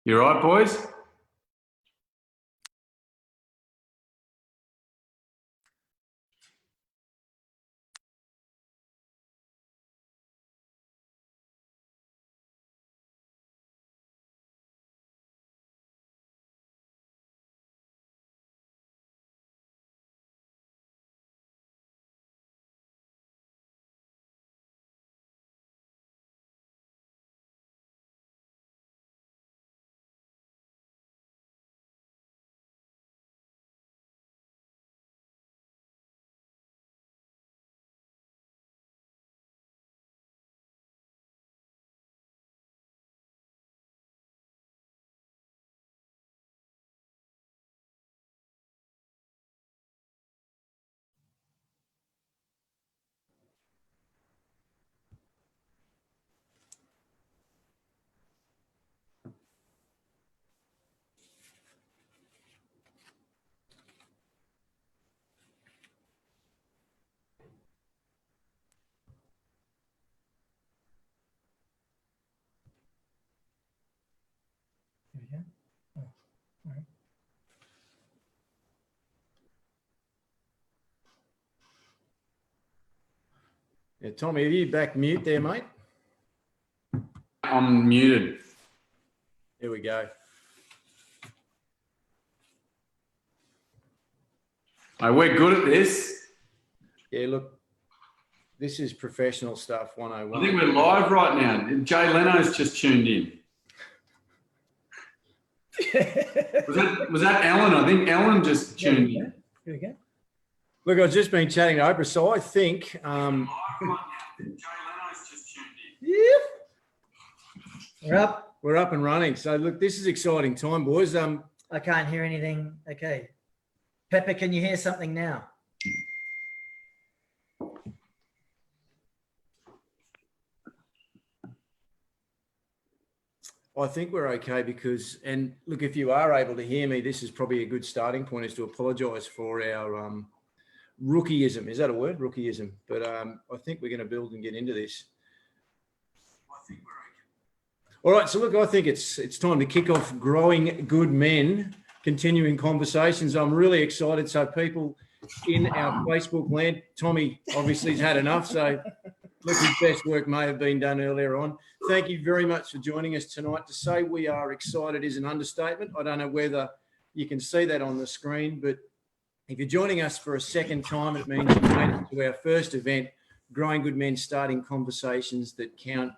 You right, boys? Here we go. Oh, all right. Yeah, Tommy, are you back mute there, mate? I'm muted. There we go. Hey, we're good at this. Yeah, look, this is professional stuff I 101. think we're live right now. Jay Leno's just tuned in. Was that Ellen? I think Ellen just tuned in. Here we go. Look, I've just been chatting to Oprah, so I think... Jay Leno's just tuned in. We're up. We're up and running. So, look, this is exciting time, boys. I can't hear anything. Okay. Pepper, can you hear something now? I think we're okay because, and look, if you are able to hear me, this is probably a good starting point, is to apologise for our rookieism. Is that a word? Rookieism. But I think we're going to build and get into this. I think we're okay. All right. So look, I think it's time to kick off Growing Good Men, continuing conversations. I'm really excited. So people in our Facebook land, Tommy obviously has had enough. So look, his best work may have been done earlier on. Thank you very much for joining us tonight. To say we are excited is an understatement. I don't know whether you can see that on the screen, but if you're joining us for a second time, it means you made it to our first event, Growing Good Men, starting conversations that count.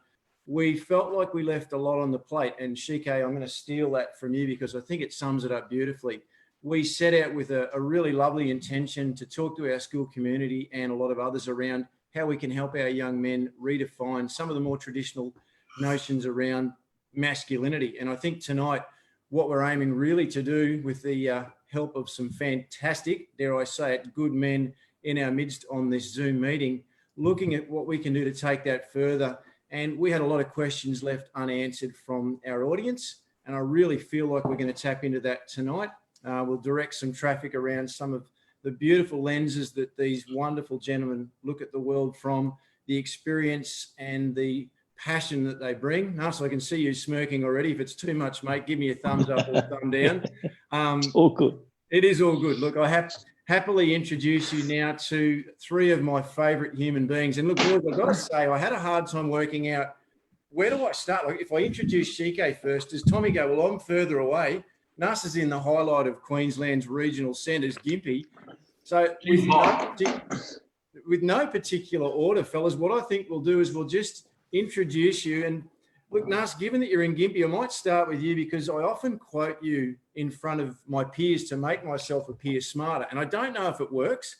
We felt like we left a lot on the plate, and Shike, I'm going to steal that from you because I think it sums it up beautifully. We set out with a really lovely intention to talk to our school community and a lot of others around how we can help our young men redefine some of the more traditional notions around masculinity. And I think tonight, what we're aiming really to do with the help of some fantastic, dare I say it, good men in our midst on this Zoom meeting, looking at what we can do to take that further. And we had a lot of questions left unanswered from our audience. And I really feel like we're going to tap into that tonight. We'll direct some traffic around some of the beautiful lenses that these wonderful gentlemen look at the world from, the experience and the passion that they bring. Nas, I can see you smirking already. If it's too much, mate, give me a thumbs up or a thumb down. It's all good. It is all good. Look, I happily introduce you now to three of my favourite human beings. And look, boys, I've got to say, I had a hard time working out, where do I start? Like, if I introduce Shike first, does Tommy go, well, I'm further away. Nas is in the highlight of Queensland's regional centres, Gympie. So with no particular order, fellas, what I think we'll do is we'll just introduce you. And look, Nas, given that you're in Gympie, I might start with you because I often quote you in front of my peers to make myself appear smarter. And I don't know if it works,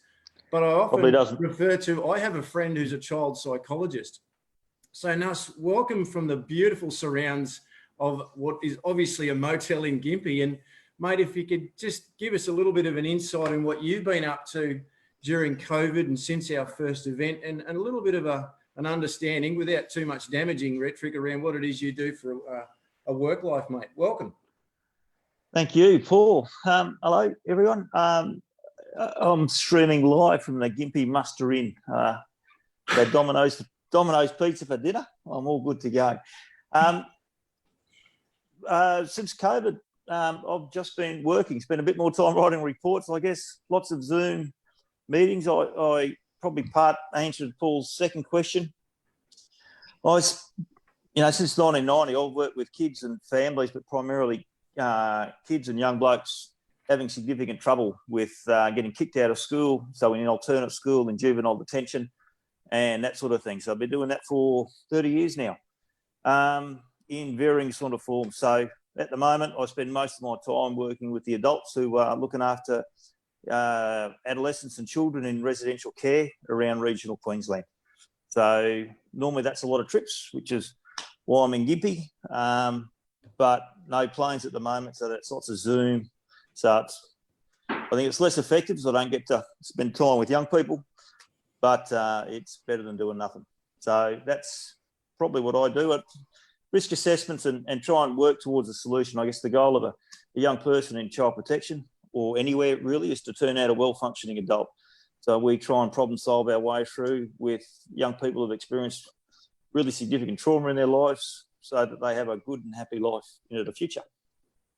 but I often refer to, I have a friend who's a child psychologist. So Nas, welcome from the beautiful surrounds of what is obviously a motel in Gympie. And mate, if you could just give us a little bit of an insight in what you've been up to during COVID and since our first event, and a little bit of an understanding without too much damaging rhetoric around what it is you do for a work life, mate. Welcome. Thank you, Paul. Hello, everyone. I'm streaming live from the Gympie Muster Inn. The Domino's pizza for dinner. I'm all good to go. since COVID, I've just been working. Spent a bit more time writing reports, I guess. Lots of Zoom meetings. I probably part answered Paul's second question. Since 1990, I've worked with kids and families, but primarily kids and young blokes having significant trouble with getting kicked out of school. So in alternate school, in juvenile detention, and that sort of thing. So I've been doing that for 30 years now, in varying sort of forms. So at the moment, I spend most of my time working with the adults who are looking after adolescents and children in residential care around regional Queensland. So normally that's a lot of trips, which is why I'm in Gympie, but no planes at the moment. So that's lots of Zoom. So I think it's less effective, so I don't get to spend time with young people, but it's better than doing nothing. So that's probably what I do. Risk assessments and try and work towards a solution. I guess the goal of a young person in child protection or anywhere really is to turn out a well-functioning adult. So we try and problem solve our way through with young people who've experienced really significant trauma in their lives so that they have a good and happy life into the future.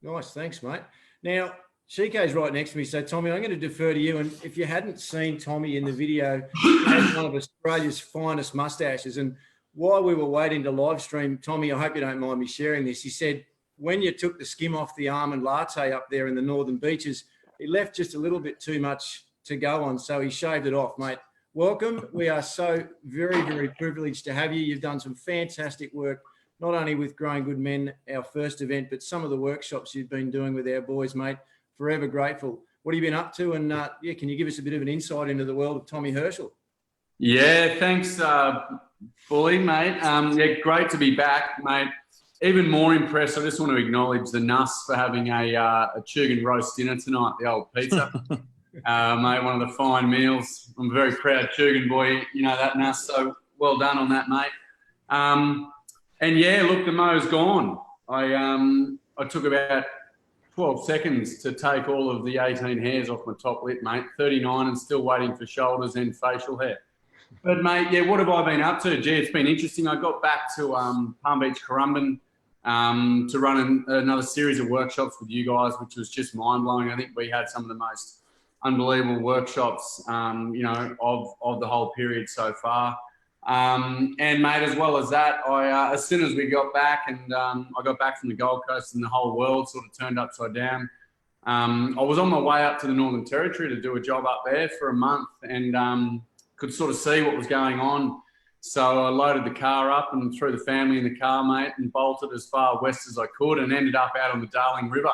Nice, thanks, mate. Now, Shiko's right next to me. So, Tommy, I'm going to defer to you. And if you hadn't seen Tommy in the video, he has one of Australia's finest mustaches. And while we were waiting to live stream, Tommy, I hope you don't mind me sharing this. He said, when you took the skim off the almond latte up there in the northern beaches, it left just a little bit too much to go on. So he shaved it off, mate. Welcome. We are so very, very privileged to have you. You've done some fantastic work, not only with Growing Good Men, our first event, but some of the workshops you've been doing with our boys, mate. Forever grateful. What have you been up to? And can you give us a bit of an insight into the world of Tommy Herschel? Yeah, thanks, Bully, mate. Yeah, great to be back, mate. Even more impressed, I just want to acknowledge the Nuss for having a Churgan roast dinner tonight, the old pizza. Mate, one of the fine meals. I'm a very proud Churgan boy, you know that, Nuss, so well done on that, mate. And yeah, look, the mo's gone. I took about 12 seconds to take all of the 18 hairs off my top lip, mate. 39 and still waiting for shoulders and facial hair. But, mate, yeah, what have I been up to? Gee, it's been interesting. I got back to Palm Beach, Currumbin to run another series of workshops with you guys, which was just mind-blowing. I think we had some of the most unbelievable workshops, of the whole period so far. And, mate, as well as that, as soon as we got back and I got back from the Gold Coast and the whole world sort of turned upside down, I was on my way up to the Northern Territory to do a job up there for a month and could sort of see what was going on. So I loaded the car up and threw the family in the car, mate, and bolted as far west as I could and ended up out on the Darling River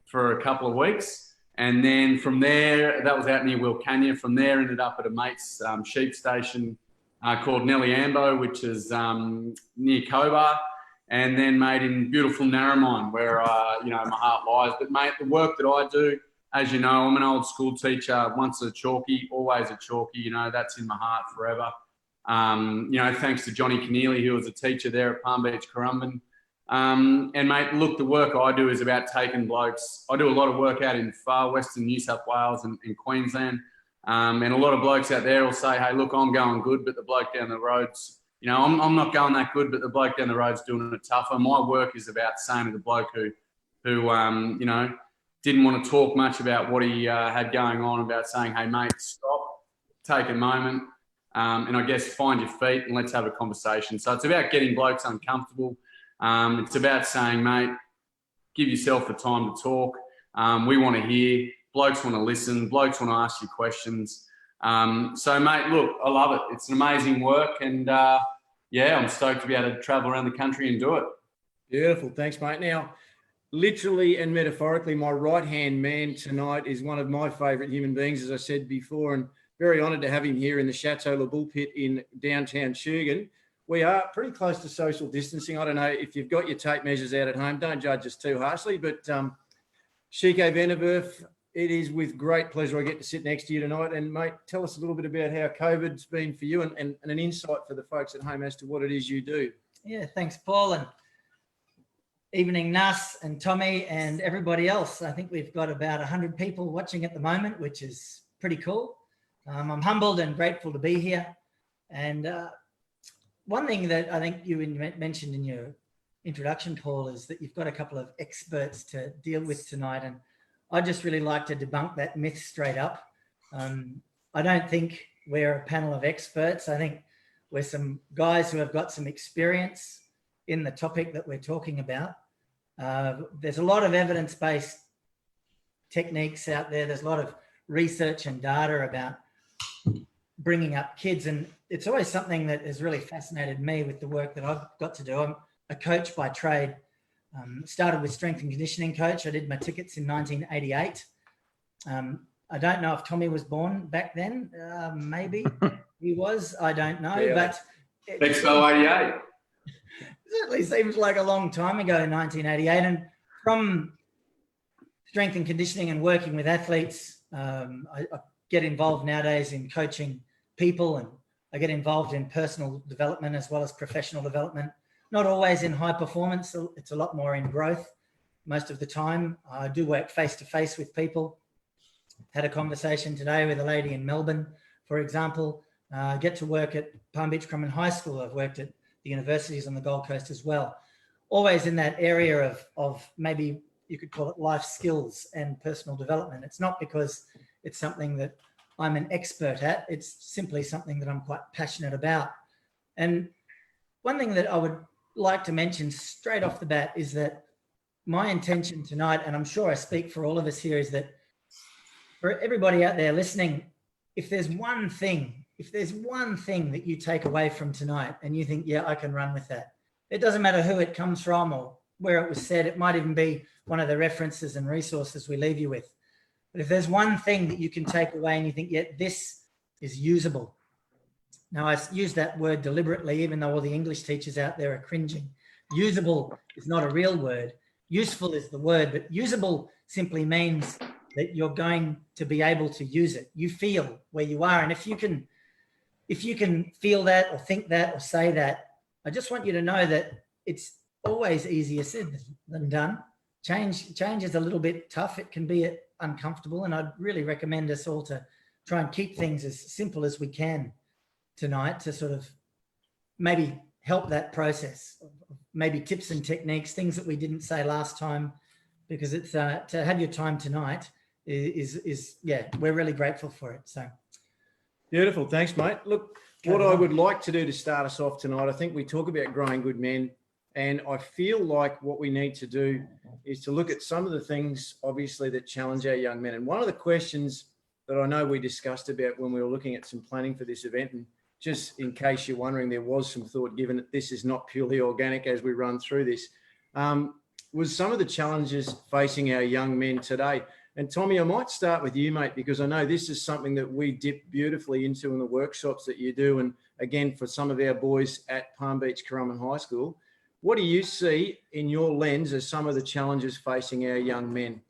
for a couple of weeks. And then from there, that was out near Wilcannia. From there, ended up at a mate's sheep station called Nelly Ambo, which is near Cobar, and then made in beautiful Narromine, where my heart lies. But mate, the work that I do, as you know, I'm an old school teacher. Once a chalky, always a chalky. That's in my heart forever. Thanks to Johnny Keneally, who was a teacher there at Palm Beach, Currumbin. And mate, look, the work I do is about taking blokes. I do a lot of work out in far western New South Wales and Queensland. And a lot of blokes out there will say, hey, look, I'm going good, but the bloke down the road's, I'm not going that good, but the bloke down the road's doing it tougher. My work is about saying to the bloke who didn't want to talk much about what he had going on, about saying, hey, mate, stop, take a moment, and I guess find your feet and let's have a conversation. So it's about getting blokes uncomfortable. It's about saying, mate, give yourself the time to talk. We want to hear. Blokes want to listen. Blokes want to ask you questions. So, mate, look, I love it. It's an amazing work. And, I'm stoked to be able to travel around the country and do it. Beautiful. Thanks, mate. Now, literally and metaphorically, my right-hand man tonight is one of my favourite human beings, as I said before, and very honoured to have him here in the Chateau Le Bull Pit in downtown Churgan. We are pretty close to social distancing. I don't know if you've got your tape measures out at home. Don't judge us too harshly. But Shiko van der Werf, it is with great pleasure I get to sit next to you tonight. And, mate, tell us a little bit about how COVID's been for you and an insight for the folks at home as to what it is you do. Yeah, thanks, Paul. And evening, Nuss and Tommy and everybody else. I think we've got about 100 people watching at the moment, which is pretty cool. I'm humbled and grateful to be here. And one thing that I think you mentioned in your introduction, Paul, is that you've got a couple of experts to deal with tonight. And I'd just really like to debunk that myth straight up. I don't think we're a panel of experts. I think we're some guys who have got some experience in the topic that we're talking about. There's a lot of evidence-based techniques out there. There's a lot of research and data about bringing up kids. And it's always something that has really fascinated me with the work that I've got to do. I'm a coach by trade. Started with strength and conditioning coach. I did my tickets in 1988. I don't know if Tommy was born back then. Maybe he was. I don't know. Yeah. But Expo 88. certainly seems like a long time ago, 1988. And from strength and conditioning and working with athletes, I get involved nowadays in coaching people, and I get involved in personal development as well as professional development. Not always in high performance. It's a lot more in growth most of the time. I do work face-to-face with people. Had a conversation today with a lady in Melbourne, for example. I get to work at Palm Beach Crumman High School. I've worked at the universities on the Gold Coast as well. Always in that area of maybe you could call it life skills and personal development. It's not because it's something that I'm an expert at. It's simply something that I'm quite passionate about. And one thing that I would like to mention straight off the bat is that my intention tonight, and I'm sure I speak for all of us here, is that for everybody out there listening, if there's one thing that you take away from tonight and you think, yeah, I can run with that. It doesn't matter who it comes from or where it was said. It might even be one of the references and resources we leave you with. But if there's one thing that you can take away and you think, yeah, this is usable. Now, I use that word deliberately, even though all the English teachers out there are cringing. Usable is not a real word. Useful is the word, but usable simply means that you're going to be able to use it. You feel where you are. And if you can feel that or think that or say that, I just want you to know that it's always easier said than done. Change is a little bit tough. It can be uncomfortable. And I'd really recommend us all to try and keep things as simple as we can tonight to sort of maybe help that process. Maybe tips and techniques, things that we didn't say last time, because it's to have your time tonight is we're really grateful for it. So Beautiful. Thanks, mate. Look, what I would like to do to start us off tonight, I think we talk about growing good men, and I feel like what we need to do is to look at some of the things, obviously, that challenge our young men. And one of the questions that I know we discussed about when we were looking at some planning for this event, and just in case you're wondering, there was some thought given that this is not purely organic as we run through this, was some of the challenges facing our young men today. And Tommy, I might start with you, mate, because I know this is something that we dip beautifully into in the workshops that you do. And again, for some of our boys at Palm Beach Crumman High School, what do you see in your lens as some of the challenges facing our young men?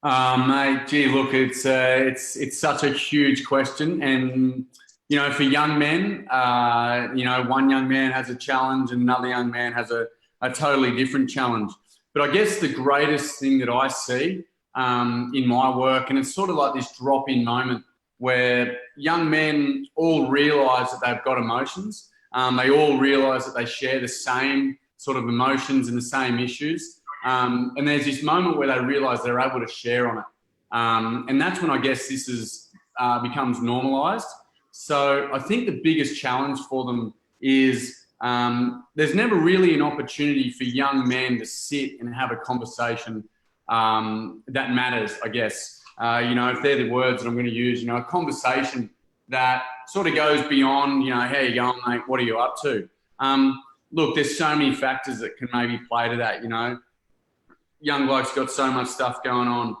Mate, gee, look, it's such a huge question. And, you know, for young men, you know, one young man has a challenge and another young man has a totally different challenge. But I guess the greatest thing that I see in my work, and it's sort of like this drop-in moment where young men all realise that they've got emotions. They all realise that they share the same sort of emotions and the same issues. And there's this moment where they realise they're able to share on it. And that's when I guess this becomes normalised. So I think the biggest challenge for them is there's never really an opportunity for young men to sit and have a conversation that matters, I guess. You know, if they're the words that I'm going to use, you know, a conversation that sort of goes beyond, you know, how you going, mate? What are you up to? Look, there's so many factors that can maybe play to that, you know. Young blokes got so much stuff going on.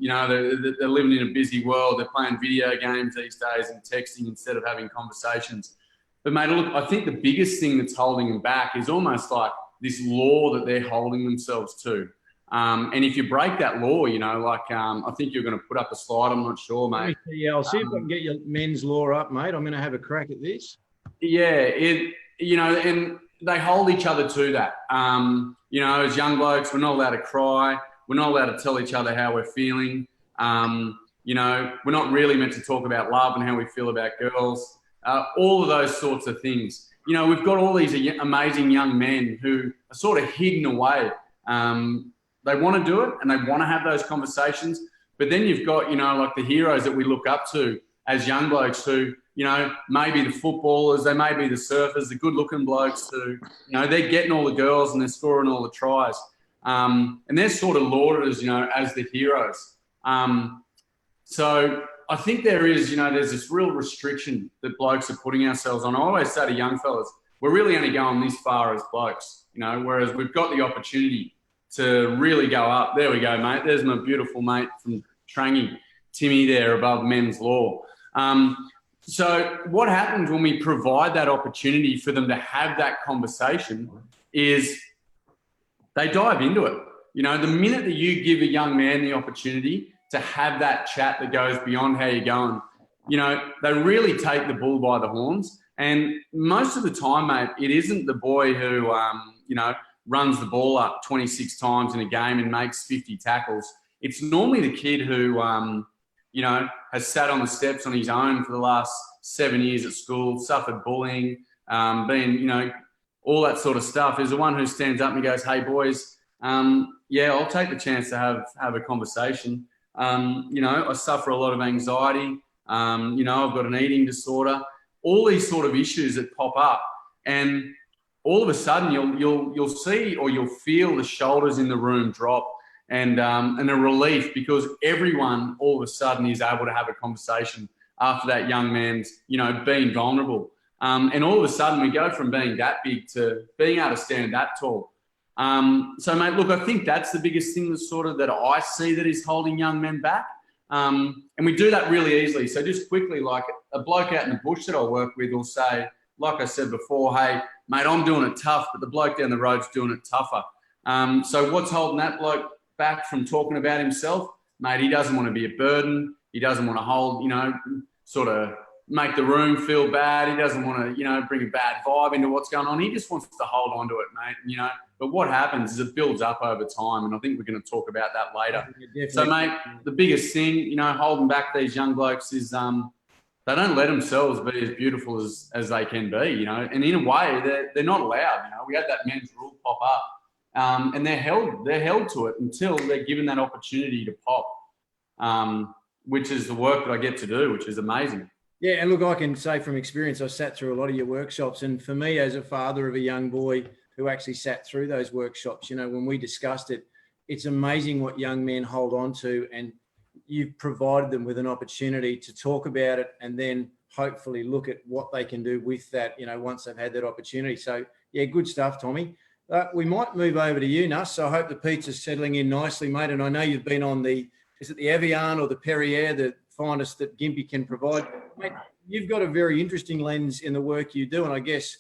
You know, they're living in a busy world. They're playing video games these days and texting instead of having conversations. But, mate, look, I think the biggest thing that's holding them back is almost like this law that they're holding themselves to. And if you break that law, you know, like I think you're going to put up a slide. I'm not sure, mate. Yeah, I'll see if I can get your men's law up, mate. I'm going to have a crack at this. Yeah, you know, and they hold each other to that. You know, as young blokes, we're not allowed to cry. We're not allowed to tell each other how we're feeling. You know, we're not really meant to talk about love and how we feel about girls. All of those sorts of things. you know, we've got all these amazing young men who are sort of hidden away. They want to do it and they want to have those conversations. But then you've got, you know, like the heroes that we look up to as young blokes who, you know, maybe the footballers, they may be the surfers, the good-looking blokes who, you know, they're getting all the girls and they're scoring all the tries. And they're sort of lauded as, you know, as the heroes. So I think there is, you know, there's this real restriction that blokes are putting ourselves on. I always say to young fellas, we're really only going this far as blokes, you know, whereas we've got the opportunity to really go up. There we go, mate. There's my beautiful mate from Trangie, Timmy there above men's law. So what happens when we provide that opportunity for them to have that conversation is they dive into it. You know, the minute that you give a young man the opportunity to have that chat that goes beyond how you're going, you know, they really take the bull by the horns. And most of the time, mate, it isn't the boy who, you know, runs the ball up 26 times in a game and makes 50 tackles. It's normally the kid who, you know, has sat on the steps on his own for the last 7 years at school, suffered bullying, been, you know, all that sort of stuff, is the one who stands up and goes, hey, boys, yeah, I'll take the chance to have a conversation. You know, I suffer a lot of anxiety. You know, I've got an eating disorder. All these sort of issues that pop up, and all of a sudden you'll see or you'll feel the shoulders in the room drop, and a relief, because everyone all of a sudden is able to have a conversation after that young man's, you know, being vulnerable. And all of a sudden we go from being that big to being able to stand that tall. So, mate, look, I think that's the biggest thing that I see that is holding young men back. And we do that really easily. So just quickly, like a bloke out in the bush that I work with will say, like I said before, hey, mate, I'm doing it tough, but the bloke down the road's doing it tougher. So what's holding that bloke back from talking about himself? Mate, he doesn't want to be a burden. He doesn't want to hold, you know, sort of make the room feel bad. He doesn't want to, you know, bring a bad vibe into what's going on. He just wants to hold on to it, mate, you know. But what happens is it builds up over time, and I think we're going to talk about that later. So, mate, the biggest thing, you know, holding back these young blokes is they don't let themselves be as beautiful as they can be, you know. And in a way, they're not allowed, you know. We had that men's rule pop up, and they're held to it until they're given that opportunity to pop, which is the work that I get to do, which is amazing. Yeah, and look, I can say from experience, I sat through a lot of your workshops, and for me, as a father of a young boy who actually sat through those workshops, you know, when we discussed it, it's amazing what young men hold on to, and you've provided them with an opportunity to talk about it and then hopefully look at what they can do with that, you know, once they've had that opportunity. So, yeah, good stuff, Tommy. We might move over to you, Nuss. So I hope the pizza's settling in nicely, mate. And I know you've been on is it the Evian or the Perrier, the finest that Gympie can provide. Mate, you've got a very interesting lens in the work you do. And I guess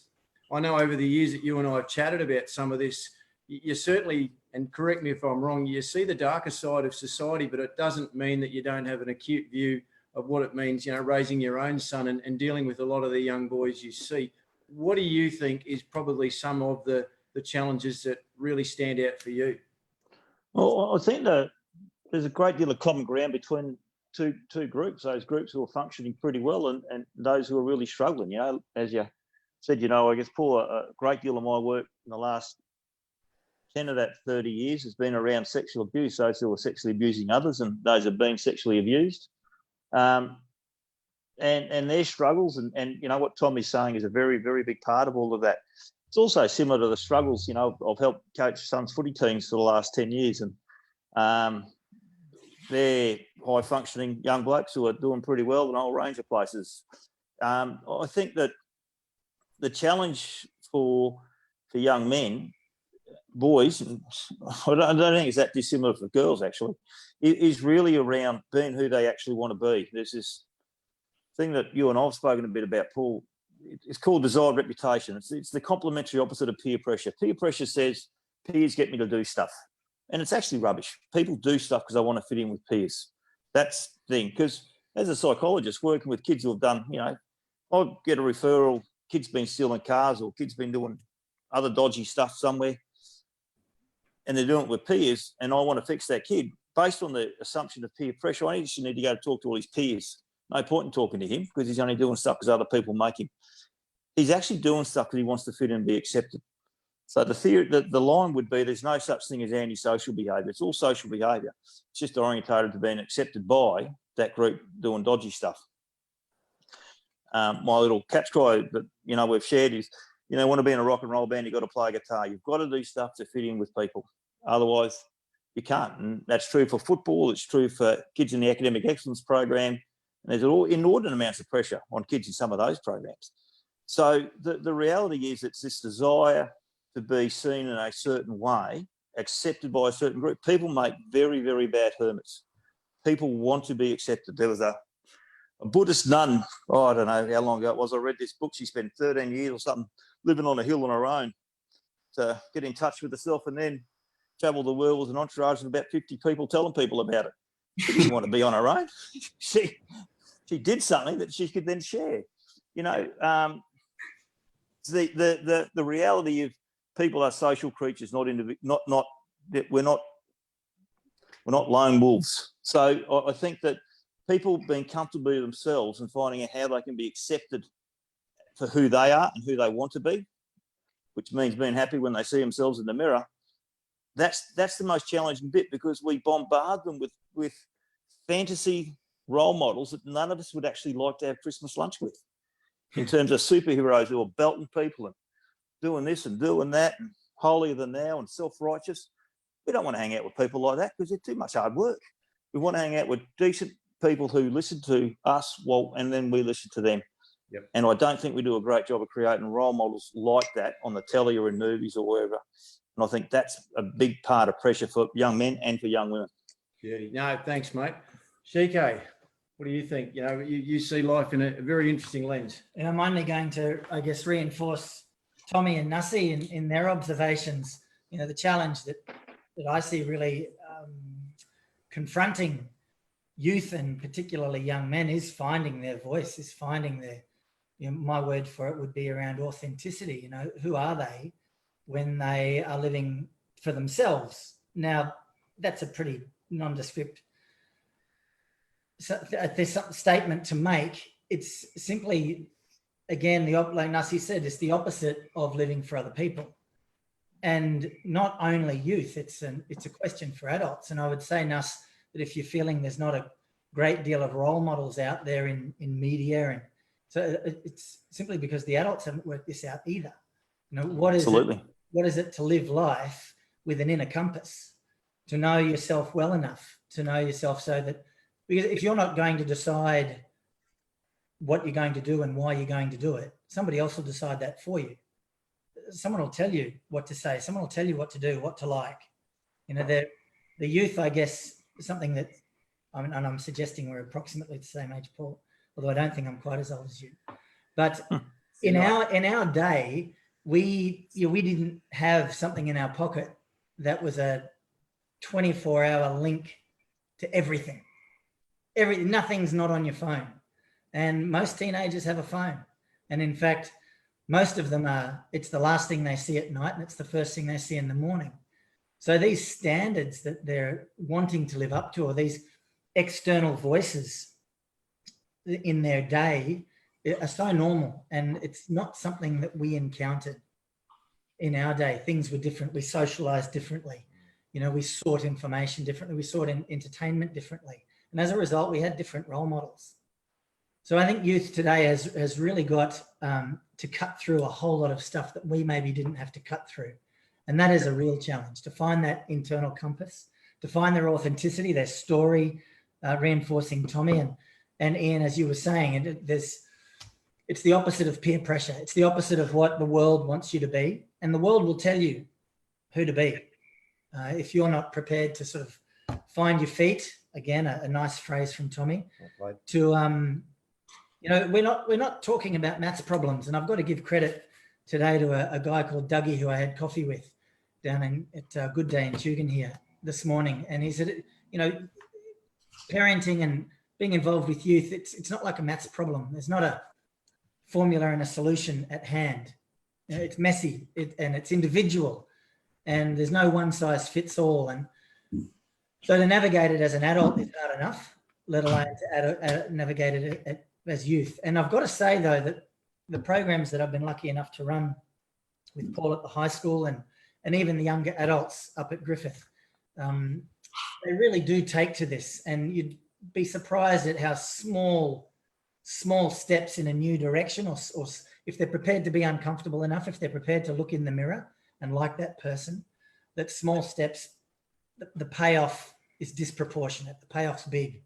I know over the years that you and I have chatted about some of this, you certainly, and correct me if I'm wrong, you see the darker side of society, but it doesn't mean that you don't have an acute view of what it means, you know, raising your own son and dealing with a lot of the young boys you see. What do you think is probably some of the challenges that really stand out for you? Well, I think that there's a great deal of common ground between two groups, those groups who are functioning pretty well and those who are really struggling. You know, as you said, you know, I guess, Paul, a great deal of my work in the last 10 of that 30 years has been around sexual abuse, those who are sexually abusing others and those who have been sexually abused. And their struggles and you know, what Tommy's saying is a very, very big part of all of that. It's also similar to the struggles, you know, I've helped coach Suns footy teams for the last 10 years and they're high-functioning young blokes who are doing pretty well in a whole range of places. I think that the challenge for young men, boys, and I don't think it's that dissimilar for girls, actually, is really around being who they actually want to be. There's this thing that you and I have spoken a bit about, Paul. It's called desired reputation. It's the complementary opposite of peer pressure. Peer pressure says peers get me to do stuff. And it's actually rubbish. People do stuff because they want to fit in with peers. That's the thing. Because as a psychologist working with kids who have done, you know, I'll get a referral, kids been stealing cars or kids been doing other dodgy stuff somewhere and they're doing it with peers and I want to fix that kid. Based on the assumption of peer pressure, I just need to go talk to all his peers. No point in talking to him because he's only doing stuff because other people make him. He's actually doing stuff because he wants to fit in and be accepted. So the theory, the line would be there's no such thing as antisocial behaviour. It's all social behaviour. It's just orientated to being accepted by that group doing dodgy stuff. My little catch cry that, you know, we've shared is, you know, want to be in a rock and roll band, you've got to play guitar. You've got to do stuff to fit in with people. Otherwise, you can't. And that's true for football. It's true for kids in the academic excellence program. And there's all inordinate amounts of pressure on kids in some of those programs. So the reality is it's this desire to be seen in a certain way, accepted by a certain group. People make very, very bad hermits. People want to be accepted. There was a Buddhist nun, I don't know how long ago it was, I read this book. She spent 13 years or something living on a hill on her own to get in touch with herself, and then travel the world with an entourage of about 50 people telling people about it. She didn't want to be on her own. She did something that she could then share. You know, the reality of people are social creatures, not we're not lone wolves. So I think that people being comfortable with themselves and finding out how they can be accepted for who they are and who they want to be, which means being happy when they see themselves in the mirror. That's the most challenging bit, because we bombard them with fantasy role models that none of us would actually like to have Christmas lunch with, in terms of superheroes who are belting people and doing this and doing that and holier than thou and self-righteous. We don't want to hang out with people like that because they're too much hard work. We want to hang out with decent people who listen to us, and then we listen to them. Yep. And I don't think we do a great job of creating role models like that on the telly or in movies or wherever. And I think that's a big part of pressure for young men and for young women. Beauty. No, thanks, mate. Shike, what do you think? You know, you see life in a very interesting lens. And I'm only going to, I guess, reinforce Tommy and Nussie in their observations. You know, the challenge that I see really confronting youth, and particularly young men, is finding their voice, is finding their, you know, my word for it would be around authenticity. You know, who are they when they are living for themselves? Now, that's a pretty nondescript statement to make. It's simply, again, like Nussie said, it's the opposite of living for other people. And not only youth, it's a question for adults. And I would say, Nuss, that if you're feeling there's not a great deal of role models out there in media, and so it's simply because the adults haven't worked this out either. You know, what is it to live life with an inner compass, to know yourself well enough, to know yourself so that, because if you're not going to decide what you're going to do and why you're going to do it, somebody else will decide that for you. Someone will tell you what to say. Someone will tell you what to do, what to like. You know, the youth, I guess, is something that, and I'm suggesting we're approximately the same age, Paul, although I don't think I'm quite as old as you. But in our day, we didn't have something in our pocket that was a 24-hour link to everything. Nothing's not on your phone. And most teenagers have a phone. And in fact, most of them it's the last thing they see at night, and it's the first thing they see in the morning. So these standards that they're wanting to live up to, or these external voices in their day, are so normal. And it's not something that we encountered in our day. Things were different. We socialized differently. You know, we sought information differently. We sought entertainment differently. And as a result, we had different role models. So I think youth today has really got to cut through a whole lot of stuff that we maybe didn't have to cut through. And that is a real challenge, to find that internal compass, to find their authenticity, their story, reinforcing Tommy and Ian, as you were saying, it's the opposite of peer pressure. It's the opposite of what the world wants you to be. And the world will tell you who to be. If you're not prepared to sort of find your feet, again, a nice phrase from Tommy, to, you know, we're not talking about maths problems. And I've got to give credit today to a guy called Dougie, who I had coffee with down at Good Day in Tugun here this morning. And he said, you know, parenting and being involved with youth, it's not like a maths problem. There's not a formula and a solution at hand. You know, it's messy and it's individual, and there's no one size fits all. And so to navigate it as an adult is hard enough, let alone to navigate it as youth. And I've got to say, though, that the programs that I've been lucky enough to run with Paul at the high school and even the younger adults up at Griffith, they really do take to this, and you'd be surprised at how small steps in a new direction, or if they're prepared to be uncomfortable enough, if they're prepared to look in the mirror and like that person, that small steps, the payoff is disproportionate. The payoff's big.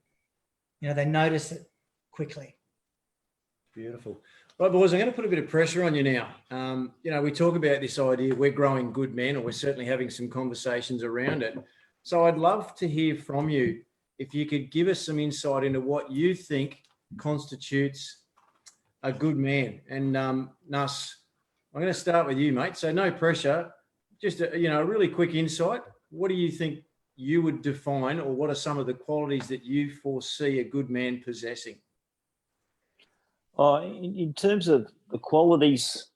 You know, they notice it quickly. Beautiful. Right, boys, I'm going to put a bit of pressure on you now. You know, we talk about this idea, we're growing good men, or we're certainly having some conversations around it. So I'd love to hear from you if you could give us some insight into what you think constitutes a good man. And Nuss, I'm going to start with you, mate. So no pressure, just a really quick insight. What do you think you would define, or what are some of the qualities that you foresee a good man possessing? In terms of the qualities,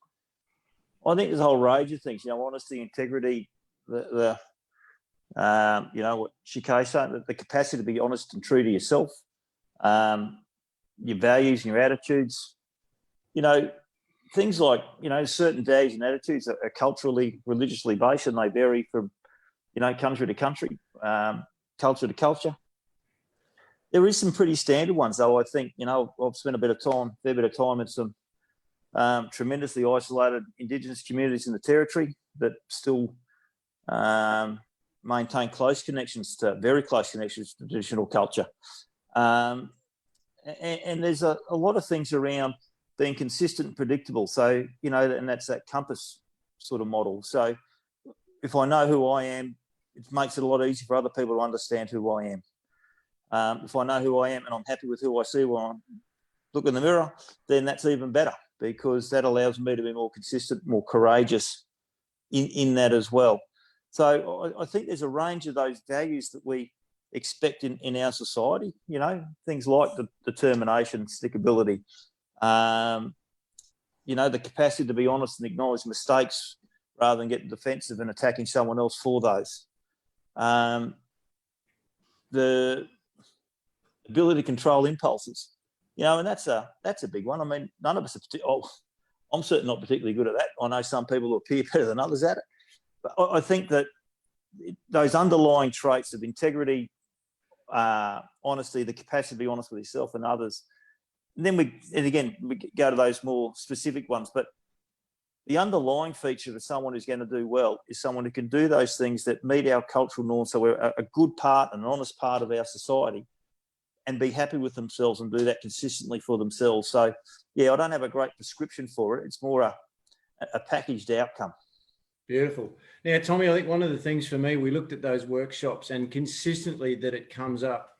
I think there's a whole range of things. You know, honesty, integrity, what Shikay said, the capacity to be honest and true to yourself, your values and your attitudes. You know, things like, certain values and attitudes are culturally, religiously based, and they vary from, country to country, culture to culture. There is some pretty standard ones, though. I think, I've spent a fair bit of time in some tremendously isolated Indigenous communities in the Territory that still maintain very close connections to traditional culture. And there's a lot of things around being consistent and predictable. So, and that's that compass sort of model. So if I know who I am, it makes it a lot easier for other people to understand who I am. If I know who I am and I'm happy with who I see when I look in the mirror, then that's even better, because that allows me to be more consistent, more courageous in that as well. So I think there's a range of those values that we expect in our society, things like the determination, stickability, the capacity to be honest and acknowledge mistakes rather than get defensive and attacking someone else for those. The ability to control impulses, and that's a big one. I mean, none of us are I'm certainly not particularly good at that. I know some people who appear better than others at it. But I think that those underlying traits of integrity, honesty, the capacity to be honest with yourself and others, and then we go to those more specific ones. But the underlying feature of someone who's going to do well is someone who can do those things that meet our cultural norms. So we're a good part, an honest part of our society, and be happy with themselves and do that consistently for themselves. So, yeah, I don't have a great prescription for it. It's more a packaged outcome. Beautiful. Now, Tommy, I think one of the things for me, we looked at those workshops, and consistently that it comes up,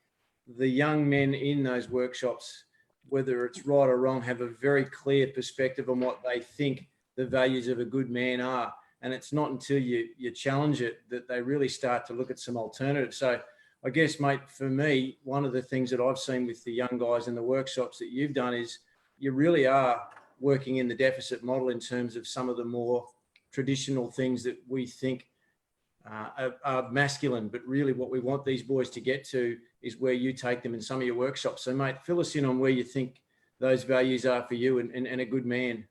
the young men in those workshops, whether it's right or wrong, have a very clear perspective on what they think the values of a good man are. And it's not until you challenge it that they really start to look at some alternatives. So I guess, mate, for me, one of the things that I've seen with the young guys in the workshops that you've done is you really are working in the deficit model in terms of some of the more traditional things that we think are masculine, but really what we want these boys to get to is where you take them in some of your workshops. So, mate, fill us in on where you think those values are for you and a good man.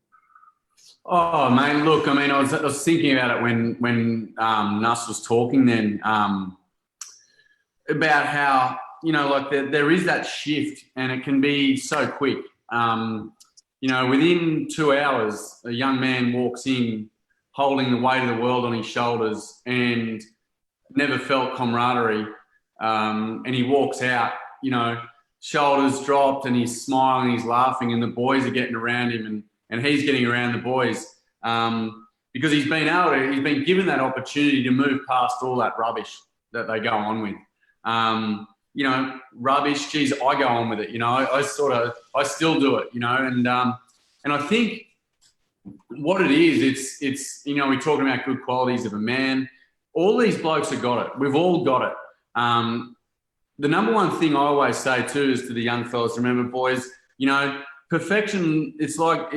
Oh, mate, look, I mean, I was thinking about it when Nuss was talking then, about how, there is that shift, and it can be so quick. Within 2 hours, a young man walks in holding the weight of the world on his shoulders and never felt camaraderie. And he walks out, shoulders dropped, and he's smiling, he's laughing, and the boys are getting around him, and he's getting around the boys because he's been given that opportunity to move past all that rubbish that they go on with. Rubbish, geez, I go on with it, I still do it, and I think what it is, it's we're talking about good qualities of a man. All these blokes have got it. We've all got it. The number one thing I always say too is to the young fellas, remember, boys, perfection, it's like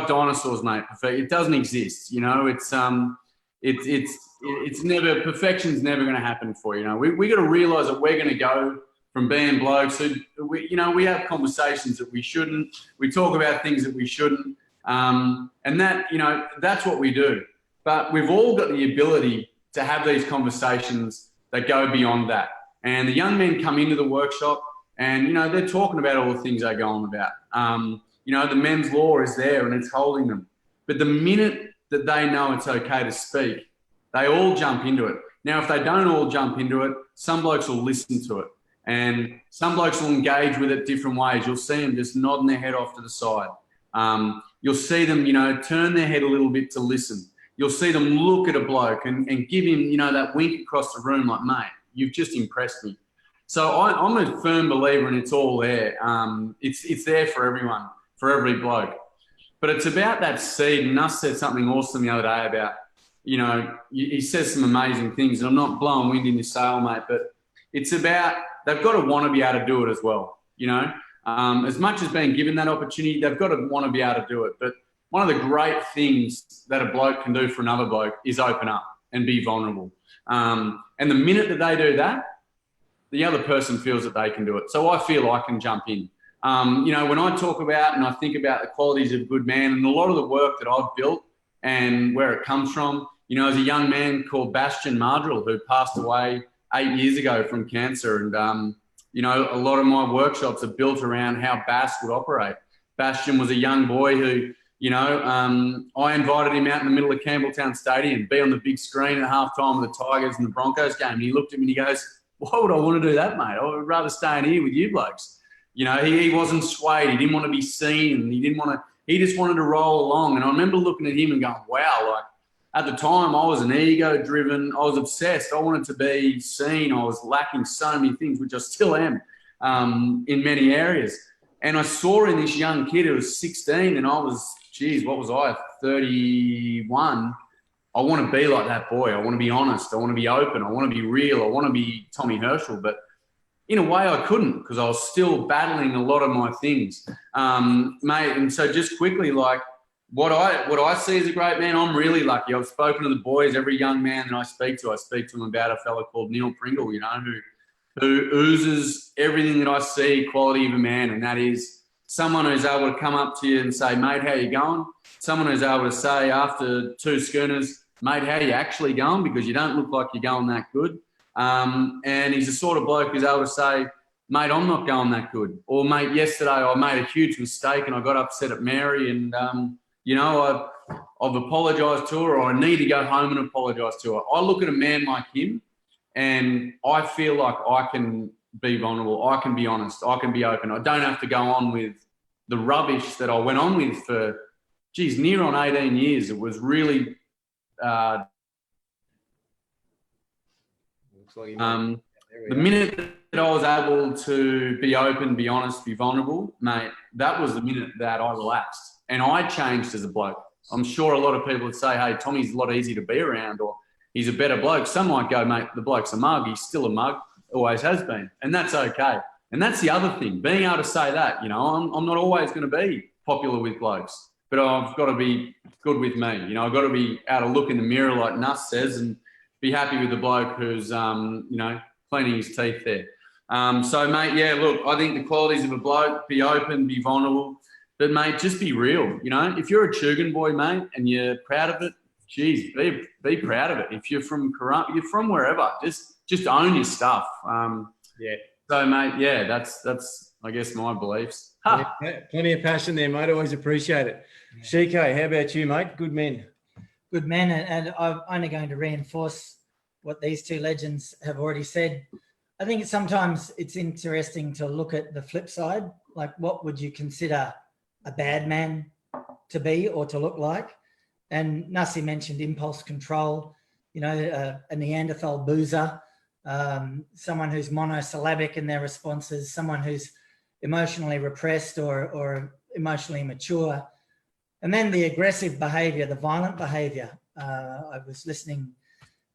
dinosaurs, mate. It doesn't exist, it's never, perfection's never going to happen for you. We got to realize that we're going to go from being blokes who, we have conversations that we shouldn't. We talk about things that we shouldn't. And that, that's what we do. But we've all got the ability to have these conversations that go beyond that. And the young men come into the workshop and, they're talking about all the things they go on about. The men's law is there and it's holding them. But the minute that they know it's okay to speak, they all jump into it. Now, if they don't all jump into it, some blokes will listen to it. And some blokes will engage with it different ways. You'll see them just nodding their head off to the side. You'll see them, turn their head a little bit to listen. You'll see them look at a bloke and give him, that wink across the room like, mate, you've just impressed me. So I'm a firm believer and it's all there. It's there for everyone, for every bloke. But it's about that seed. And Nuss said something awesome the other day about, he says some amazing things. And I'm not blowing wind in your sail, mate, but it's about they've got to want to be able to do it as well. As much as being given that opportunity, they've got to want to be able to do it. But one of the great things that a bloke can do for another bloke is open up and be vulnerable. And the minute that they do that, the other person feels that they can do it. So I feel I can jump in. When I talk about and I think about the qualities of a good man and a lot of the work that I've built and where it comes from, as a young man called Bastian Mardrell, who passed away 8 years ago from cancer. And, a lot of my workshops are built around how Bas would operate. Bastian was a young boy who, I invited him out in the middle of Campbelltown Stadium, be on the big screen at halftime of the Tigers and the Broncos game. And he looked at me and he goes, why would I want to do that, mate? I would rather stay in here with you blokes. He wasn't swayed. He didn't want to be seen. He just wanted to roll along. And I remember looking at him and going, wow, like at the time I was an ego driven. I was obsessed. I wanted to be seen. I was lacking so many things, which I still am in many areas. And I saw in this young kid who was 16 and I was, what was I, 31. I want to be like that boy. I want to be honest. I want to be open. I want to be real. I want to be Tommy Herschel. But in a way I couldn't because I was still battling a lot of my things, mate. And so just quickly, like what I see as a great man, I'm really lucky. I've spoken to the boys, every young man that I speak to them about a fella called Neil Pringle, who oozes everything that I see, quality of a man. And that is someone who's able to come up to you and say, mate, how you going? Someone who's able to say after 2 schooners, mate, how you actually going? Because you don't look like you're going that good. And he's the sort of bloke who's able to say, mate, I'm not going that good. Or, mate, yesterday I made a huge mistake and I got upset at Mary and, I've apologised to her or I need to go home and apologise to her. I look at a man like him and I feel like I can be vulnerable. I can be honest. I can be open. I don't have to go on with the rubbish that I went on with for, near on 18 years. It was really... the minute that I was able to be open, be honest, be vulnerable, mate, that was the minute that I relaxed and I changed as a bloke. I'm sure a lot of people would say, hey, Tommy's a lot easier to be around or he's a better bloke. Some might go, mate, the bloke's a mug. He's still a mug, always has been. And that's okay. And that's the other thing, being able to say that, I'm not always going to be popular with blokes, but I've got to be good with me. I've got to be able to look in the mirror like Nuss says and be happy with the bloke who's, cleaning his teeth there. So, mate, yeah, look, I think the qualities of a bloke, be open, be vulnerable, but, mate, just be real. If you're a Chugan boy, mate, and you're proud of it, be proud of it. If you're from Currumbin, you're from wherever, just own your stuff. Yeah. So, mate, yeah, that's I guess, my beliefs. Plenty of passion there, mate. Always appreciate it. CK, how about you, mate? Good men. Good men, and I'm only going to reinforce what these two legends have already said. I think sometimes it's interesting to look at the flip side, like what would you consider a bad man to be or to look like? And Nussie mentioned impulse control, a Neanderthal boozer, someone who's monosyllabic in their responses, someone who's emotionally repressed or emotionally immature. And then the aggressive behaviour, the violent behaviour. I was listening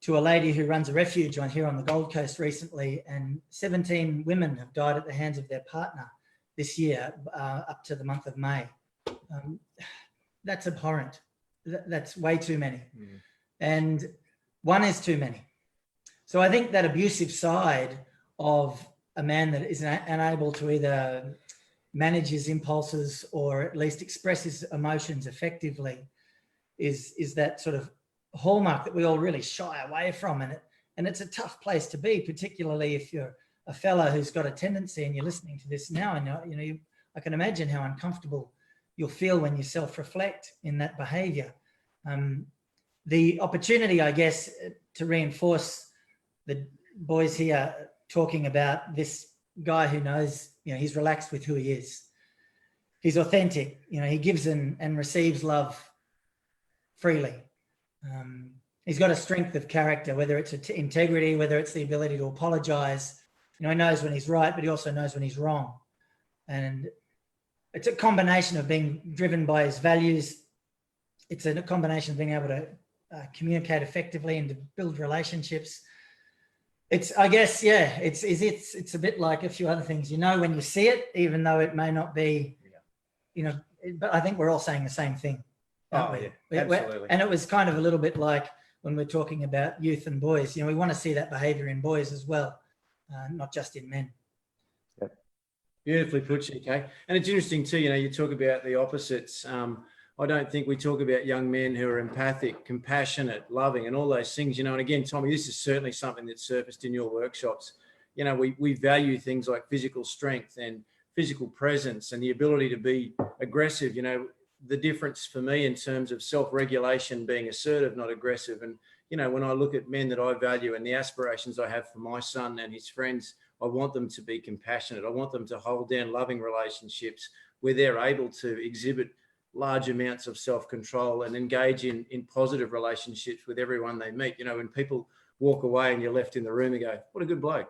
to a lady who runs a refuge here on the Gold Coast recently, and 17 women have died at the hands of their partner this year, up to the month of May. That's abhorrent. That's way too many. Mm. And one is too many. So I think that abusive side of a man that is unable to either manage his impulses or at least express his emotions effectively is that sort of hallmark that we all really shy away from. And it's a tough place to be, particularly if you're a fella who's got a tendency and you're listening to this now, and I can imagine how uncomfortable you'll feel when you self-reflect in that behavior. The opportunity, I guess, to reinforce the boys here talking about this guy who knows, he's relaxed with who he is. He's authentic, he gives and receives love freely. He's got a strength of character, whether it's integrity, whether it's the ability to apologize. He knows when he's right, but he also knows when he's wrong. And it's a combination of being driven by his values. It's a combination of being able to communicate effectively and to build relationships. It's a bit like a few other things. When you see it, even though it may not be, but I think we're all saying the same thing. Yeah, absolutely. And it was kind of a little bit like when we're talking about youth and boys. We want to see that behavior in boys as well, not just in men. Beautifully put, CK. And it's interesting too, you talk about the opposites. I don't think we talk about young men who are empathic, compassionate, loving, and all those things, and again, Tommy, this is certainly something that surfaced in your workshops. We value things like physical strength and physical presence and the ability to be aggressive. The difference for me in terms of self-regulation, being assertive, not aggressive. And, when I look at men that I value and the aspirations I have for my son and his friends, I want them to be compassionate. I want them to hold down loving relationships where they're able to exhibit large amounts of self-control and engage in positive relationships with everyone they meet. When people walk away and you're left in the room and go, what a good bloke.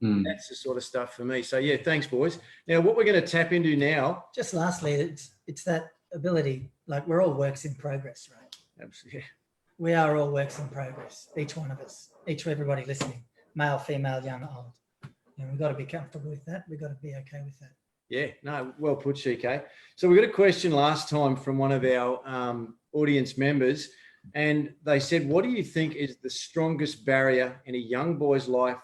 Mm. That's the sort of stuff for me. So yeah, thanks boys. Now what we're going to tap into now. Just lastly, it's that ability, like we're all works in progress, right? Absolutely. We are all works in progress. Each one of us, everybody listening, male, female, young, old. And we've got to be comfortable with that. We've got to be okay with that. Yeah, no, well put, CK. So we got a question last time from one of our audience members, and they said, what do you think is the strongest barrier in a young boy's life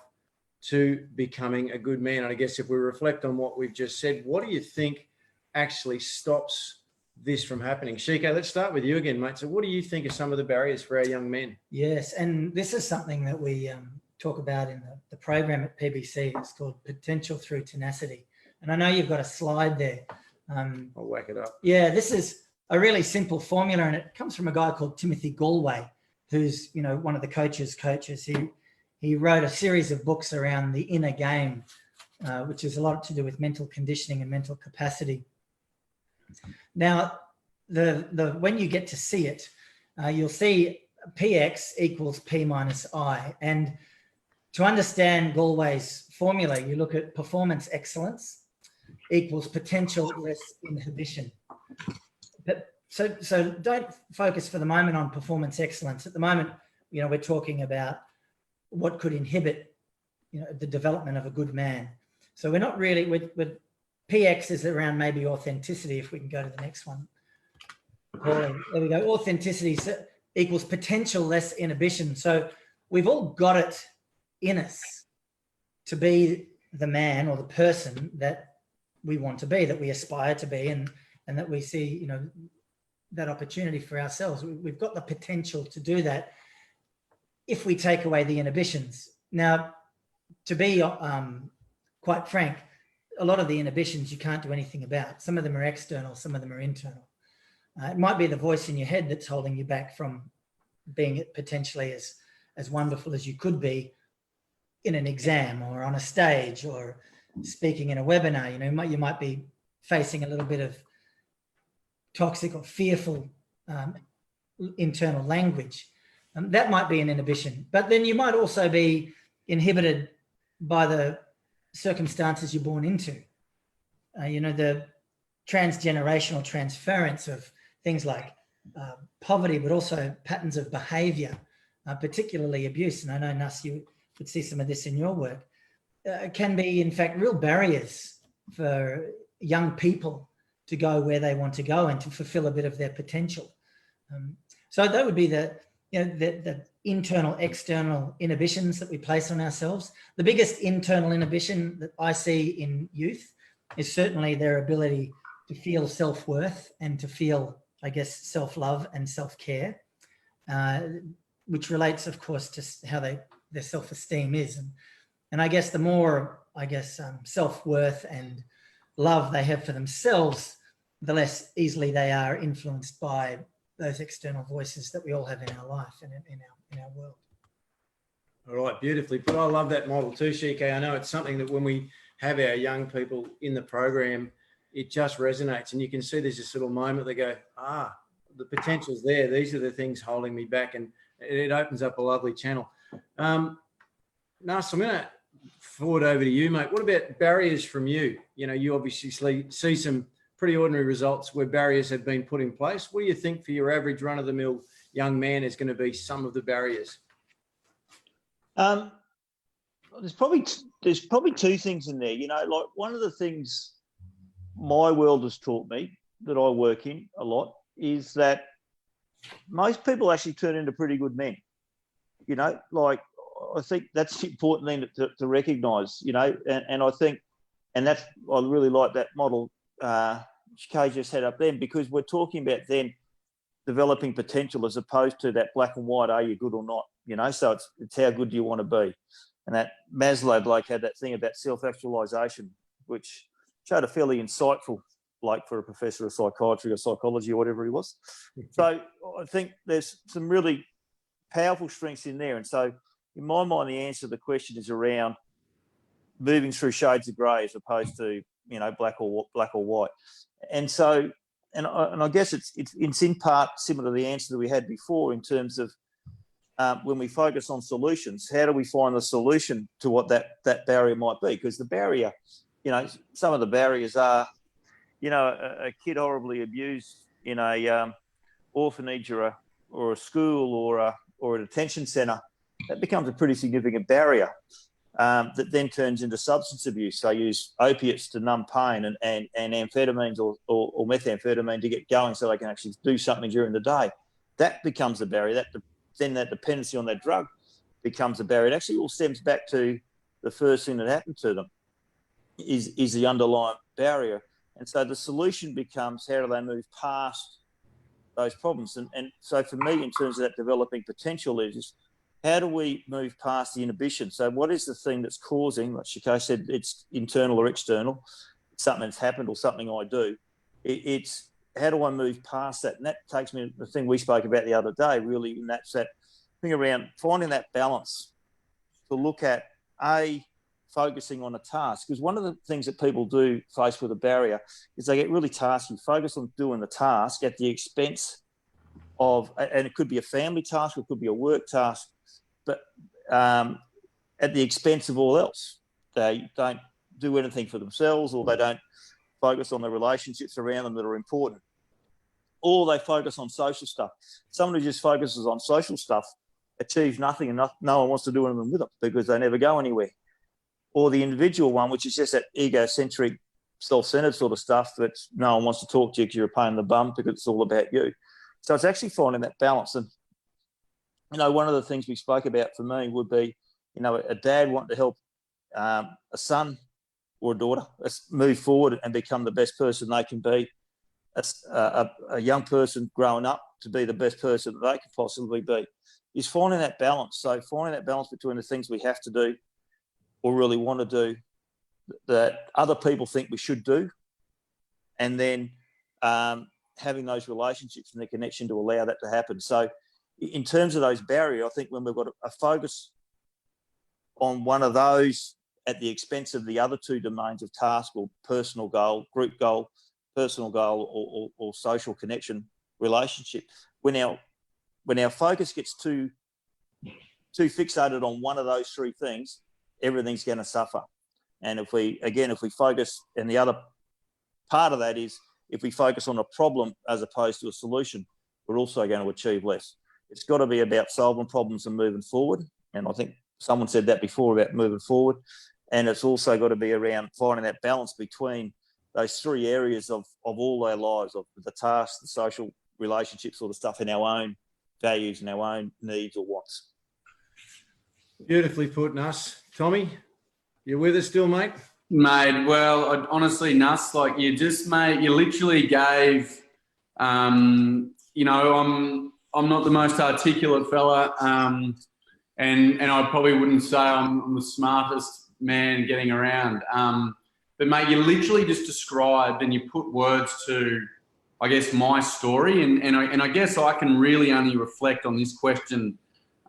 to becoming a good man? And I guess if we reflect on what we've just said, what do you think actually stops this from happening? Shiko, let's start with you again, mate. So what do you think are some of the barriers for our young men? Yes, and this is something that we talk about in the program at PBC. It's called Potential Through Tenacity. And I know you've got a slide there. I'll whack it up. Yeah, this is a really simple formula, and it comes from a guy called Timothy Galway, who's one of the coaches. He wrote a series of books around the inner game, which is a lot to do with mental conditioning and mental capacity. Now, when you get to see it, you'll see PX equals P minus I. And to understand Galway's formula, you look at performance excellence equals potential less inhibition. But so don't focus for the moment on performance excellence. At the moment, we're talking about what could inhibit, the development of a good man. So we're not really with PX is around maybe authenticity. If we can go to the next one. There we go. Authenticity equals potential less inhibition. So we've all got it in us to be the man or the person that we want to be, that we aspire to be, and that we see, that opportunity for ourselves. We've got the potential to do that if we take away the inhibitions. Now, to be quite frank, a lot of the inhibitions you can't do anything about. Some of them are external, some of them are internal. It might be the voice in your head that's holding you back from being potentially as wonderful as you could be in an exam or on a stage or speaking in a webinar. You might be facing a little bit of toxic or fearful internal language. That might be an inhibition. But then you might also be inhibited by the circumstances you're born into. The transgenerational transference of things like poverty, but also patterns of behavior, particularly abuse. And I know, Nuss, you would see some of this in your work, can be, in fact, real barriers for young people to go where they want to go and to fulfill a bit of their potential. So that would be the the internal, external inhibitions that we place on ourselves. The biggest internal inhibition that I see in youth is certainly their ability to feel self-worth and to feel, I guess, self-love and self-care, which relates, of course, to how their self-esteem is. And I guess the more, self-worth and love they have for themselves, the less easily they are influenced by those external voices that we all have in our life and in our world. All right, beautifully put. I love that model too, Shike. I know it's something that when we have our young people in the program, it just resonates, and you can see there's this little moment they go, the potential's there. These are the things holding me back, and it opens up a lovely channel. Nas, I'm going to forward over to you, mate. What about barriers from you? You know, you obviously see some pretty ordinary results where barriers have been put in place. What do you think for your average run-of-the-mill young man is going to be some of the barriers? There's probably two things in there. You know, like one of the things my world has taught me that I work in a lot is that most people actually turn into pretty good men. You know, like I think that's the important thing to recognise. You know, and I think, and that's I really like that model Kay just had up then, because we're talking about then developing potential as opposed to that black and white, are you good or not? You know, so it's how good do you want to be? And that Maslow bloke had that thing about self-actualization, which showed a fairly insightful bloke for a professor of psychiatry or psychology or whatever he was. So I think there's some really powerful strengths in there. And so in my mind, the answer to the question is around moving through shades of grey as opposed to, you know, black or white. And so, and I guess it's in part similar to the answer that we had before in terms of when we focus on solutions, how do we find the solution to what that barrier might be? Because the barrier, you know, some of the barriers are, you know, a kid horribly abused in a orphanage or a school or a detention centre. That becomes a pretty significant barrier that then turns into substance abuse. They use opiates to numb pain and amphetamines or methamphetamine to get going so they can actually do something during the day. That becomes a barrier. Then that dependency on that drug becomes a barrier. It actually all stems back to the first thing that happened to them is the underlying barrier. And so the solution becomes how do they move past those problems? And so for me, in terms of that developing potential is how do we move past the inhibition? So what is the thing that's causing, like Shike said, it's internal or external, it's something that's happened or something I do. It's how do I move past that? And that takes me to the thing we spoke about the other day, really, and that's that thing around finding that balance to look at, focusing on a task. Because one of the things that people do faced with a barrier is they get really tasky, focus on doing the task at the expense of, and it could be a family task, it could be a work task, but at the expense of all else. They don't do anything for themselves, or they don't focus on the relationships around them that are important, or they focus on social stuff. Someone who just focuses on social stuff achieves nothing, and no one wants to do anything with them because they never go anywhere. Or the individual one, which is just that egocentric, self-centered sort of stuff that no one wants to talk to you because you're a pain in the bum because it's all about you. So it's actually finding that balance. And, you know, one of the things we spoke about for me would be, you know, a dad wanting to help a son or a daughter move forward and become the best person they can be. A young person growing up to be the best person that they can possibly be is finding that balance. So finding that balance between the things we have to do or really want to do that other people think we should do, and then having those relationships and the connection to allow that to happen. So in terms of those barriers, I think when we've got a focus on one of those at the expense of the other two domains of task or personal goal, group goal, personal goal or social connection relationship, when our focus gets too fixated on one of those three things, everything's going to suffer. And if we focus, and the other part of that is if we focus on a problem as opposed to a solution, we're also going to achieve less. It's got to be about solving problems and moving forward. And I think someone said that before about moving forward. And it's also got to be around finding that balance between those three areas of all our lives, of the tasks, the social relationships, all the stuff in our own values and our own needs or wants. Beautifully put, Nuss. Tommy, you with us still, mate? Mate, well, honestly, Nuss, like you just, mate, you literally gave, you know, I'm not the most articulate fella, and I probably wouldn't say I'm the smartest man getting around. But mate, you literally just described and you put words to, I guess, my story, and I guess I can really only reflect on this question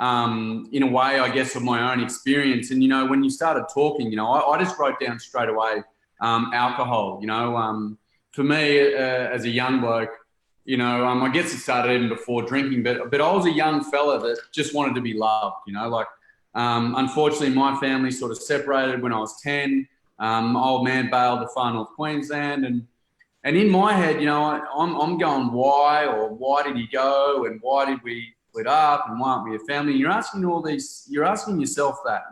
in a way, I guess, of my own experience. And, you know, when you started talking, you know, I just wrote down straight away alcohol. You know, for me as a young bloke, you know, I guess it started even before drinking, but I was a young fella that just wanted to be loved, you know, like unfortunately my family sort of separated when I was 10. My old man bailed to far north Queensland, and in my head, you know, I'm going, why did he go, and why did we split up, and why aren't we a family? And you're asking yourself that.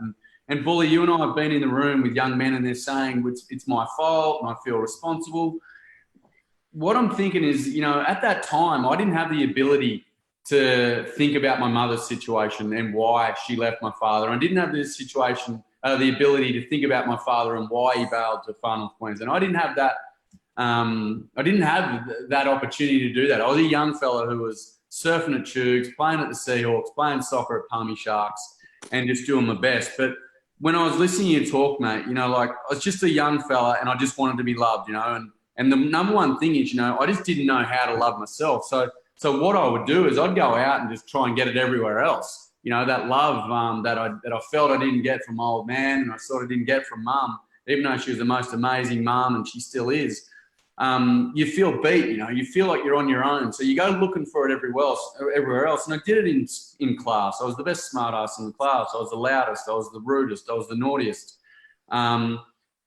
And Bully, you and I have been in the room with young men and they're saying, it's my fault and I feel responsible. What I'm thinking is, you know, at that time, I didn't have the ability to think about my mother's situation and why she left my father. I didn't have this situation, the ability to think about my father and why he bailed to far north Queensland. I didn't have that. I didn't have that opportunity to do that. I was a young fella who was surfing at Tubes, playing at the Seahawks, playing soccer at Palmy Sharks, and just doing my best. But when I was listening to you talk, mate, you know, like I was just a young fella and I just wanted to be loved, you know. And the number one thing is, you know, I just didn't know how to love myself. So what I would do is I'd go out and just try and get it everywhere else. You know, that love that I felt I didn't get from my old man, and I sort of didn't get from mum, even though she was the most amazing mum and she still is. You feel beat, you know, you feel like you're on your own. So you go looking for it everywhere else. And I did it in class. I was the best smart ass in the class. I was the loudest. I was the rudest. I was the naughtiest.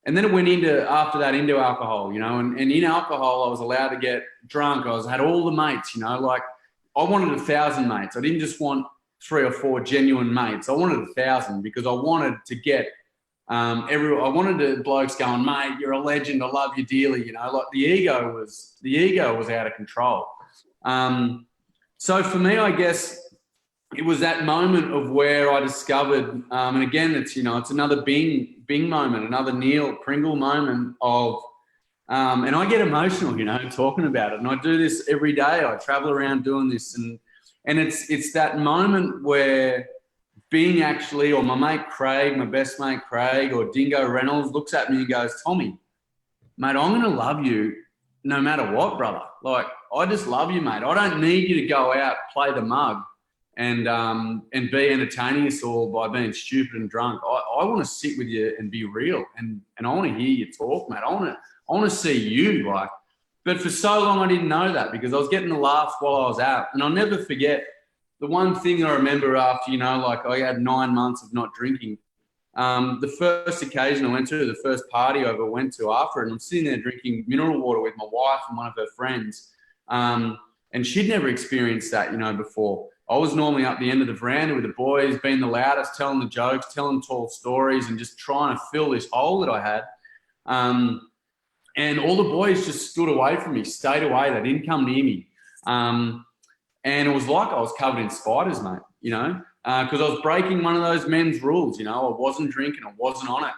And then it went into alcohol, you know, and in alcohol, I was allowed to get drunk. I had all the mates, you know, like I wanted 1,000 mates. I didn't just want 3 or 4 genuine mates. I wanted 1,000 because I wanted to get I wanted the blokes going, mate, you're a legend. I love you dearly. You know, like the ego was out of control. So for me, I guess it was that moment of where I discovered, and again, it's, you know, it's another Bing moment, another Neil Pringle moment of, and I get emotional, you know, talking about it. And I do this every day. I travel around doing this, and it's that moment where Bing actually, or my mate Craig, my best mate Craig, or Dingo Reynolds looks at me and goes, Tommy, mate, I'm going to love you no matter what, brother. Like, I just love you, mate. I don't need you to go out, play the mug, and be entertaining us all by being stupid and drunk. I want to sit with you and be real, and I want to hear you talk, mate. I want to see you, like. But for so long, I didn't know that because I was getting the laughs while I was out. And I'll never forget the one thing I remember after, you know, like I had 9 months of not drinking. The first occasion I went to, the first party I ever went to after, and I'm sitting there drinking mineral water with my wife and one of her friends. And she'd never experienced that, you know, before. I was normally up the end of the veranda with the boys, being the loudest, telling the jokes, telling tall stories, and just trying to fill this hole that I had. And all the boys just stood away from me, stayed away. They didn't come near me. And it was like I was covered in spiders, mate, you know, because I was breaking one of those men's rules, you know. I wasn't drinking, I wasn't on it.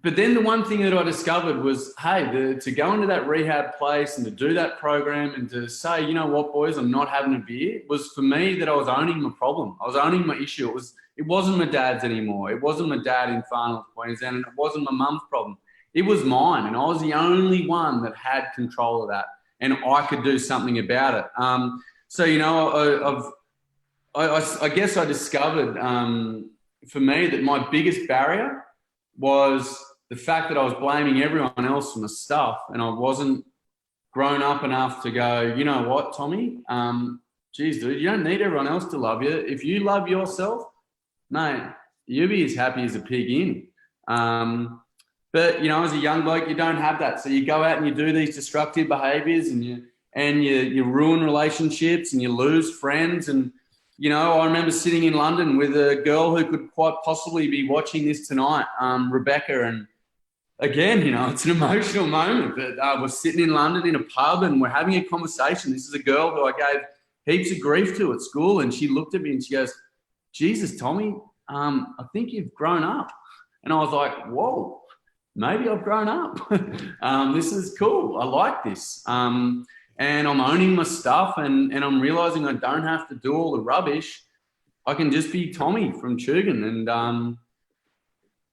But then the one thing that I discovered was, hey, to go into that rehab place and to do that program and to say, you know what, boys, I'm not having a beer, was for me that I was owning my problem. I was owning my issue. It wasn't my dad's anymore. It wasn't my dad in far north Queensland, and it wasn't my mum's problem. It was mine, and I was the only one that had control of that, and I could do something about it. So, you know, I guess I discovered for me that my biggest barrier was the fact that I was blaming everyone else for my stuff, and I wasn't grown up enough to go, you know what, Tommy, geez, dude, you don't need everyone else to love you. If you love yourself, mate, you'll be as happy as a pig in. But, you know, as a young bloke, you don't have that. So you go out and you do these destructive behaviours, and you ruin relationships, and you lose friends. And, you know, I remember sitting in London with a girl who could quite possibly be watching this tonight, Rebecca. And again, you know, it's an emotional moment. But we're sitting in London in a pub and we're having a conversation. This is a girl who I gave heaps of grief to at school. And she looked at me and she goes, Jesus, Tommy, I think you've grown up. And I was like, whoa, maybe I've grown up. This is cool. I like this. And I'm owning my stuff and I'm realizing I don't have to do all the rubbish. I can just be Tommy from Chugan and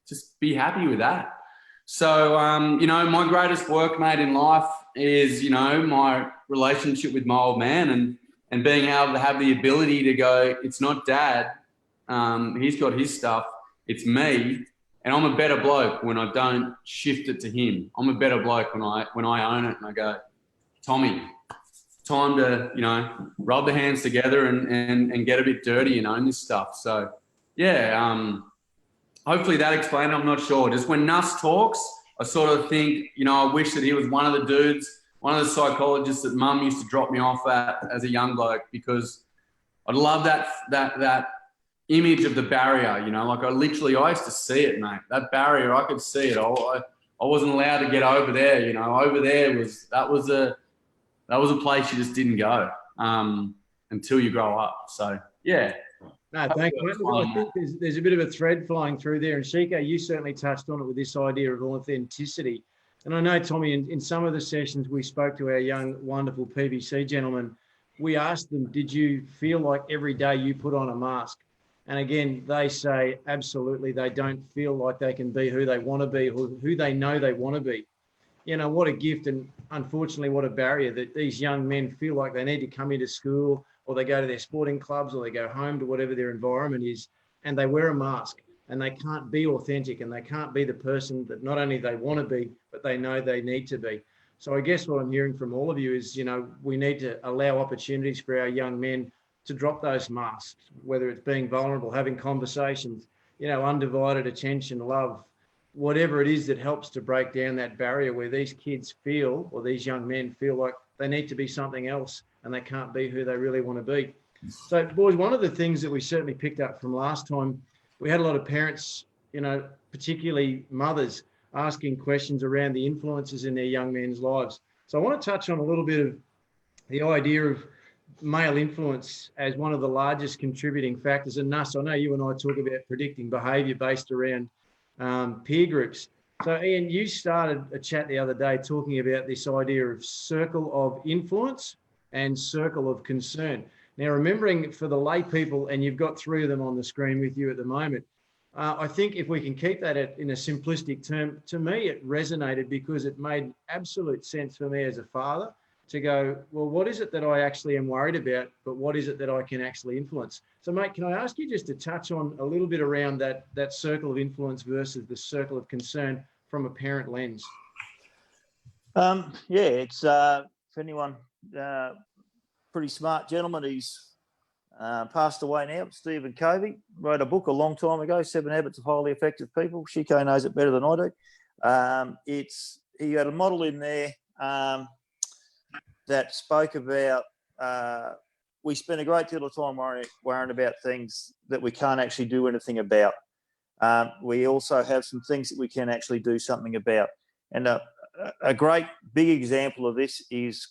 just be happy with that. So, my greatest work, mate, in life is, my relationship with my old man and being able to have the ability to go, it's not dad. He's got his stuff. It's me. And I'm a better bloke when I don't shift it to him. I'm a better bloke when I own it and I go, Tommy, time to, rub the hands together and get a bit dirty and own this stuff. So, yeah, hopefully that explained it. I'm not sure. Just when Nuss talks, I sort of think, I wish that he was one of the dudes, one of the psychologists that Mum used to drop me off at as a young bloke, because I'd love that image of the barrier, like I used to see it, mate. That barrier, I could see it. I wasn't allowed to get over there, over there that was a place you just didn't go until you grow up. So, yeah. No, thank you. I think there's a bit of a thread flying through there. And Shiko, you certainly touched on it with this idea of authenticity. And I know, Tommy, in some of the sessions we spoke to our young, wonderful PBC gentlemen, we asked them, did you feel like every day you put on a mask? And again, they say, absolutely, they don't feel like they can be who they want to be, or who they know they want to be. What a gift and unfortunately what a barrier that these young men feel like they need to come into school, or they go to their sporting clubs, or they go home to whatever their environment is, and they wear a mask and they can't be authentic and they can't be the person that not only they want to be, but they know they need to be. So I guess what I'm hearing from all of you is, we need to allow opportunities for our young men to drop those masks, whether it's being vulnerable, having conversations, undivided attention, love, whatever it is that helps to break down that barrier where these kids feel, or these young men feel like they need to be something else and they can't be who they really want to be. So, boys, one of the things that we certainly picked up from last time, we had a lot of parents, particularly mothers, asking questions around the influences in their young men's lives. So I want to touch on a little bit of the idea of male influence as one of the largest contributing factors. And Nuss, I know you and I talk about predicting behaviour based around peer groups. So Ian, you started a chat the other day talking about this idea of circle of influence and circle of concern. Now, remembering for the lay people, and you've got three of them on the screen with you at the moment, I think if we can keep that in a simplistic term, to me, it resonated because it made absolute sense for me as a father to go, well, what is it that I actually am worried about, but what is it that I can actually influence? So, mate, can I ask you just to touch on a little bit around that circle of influence versus the circle of concern from a parent lens? It's for anyone, pretty smart gentleman. He's passed away now, Stephen Covey, wrote a book a long time ago, 7 Habits of Highly Effective People. Shiko knows it better than I do. He had a model in there that spoke about we spend a great deal of time worrying about things that we can't actually do anything about. We also have some things that we can actually do something about. And a great big example of this is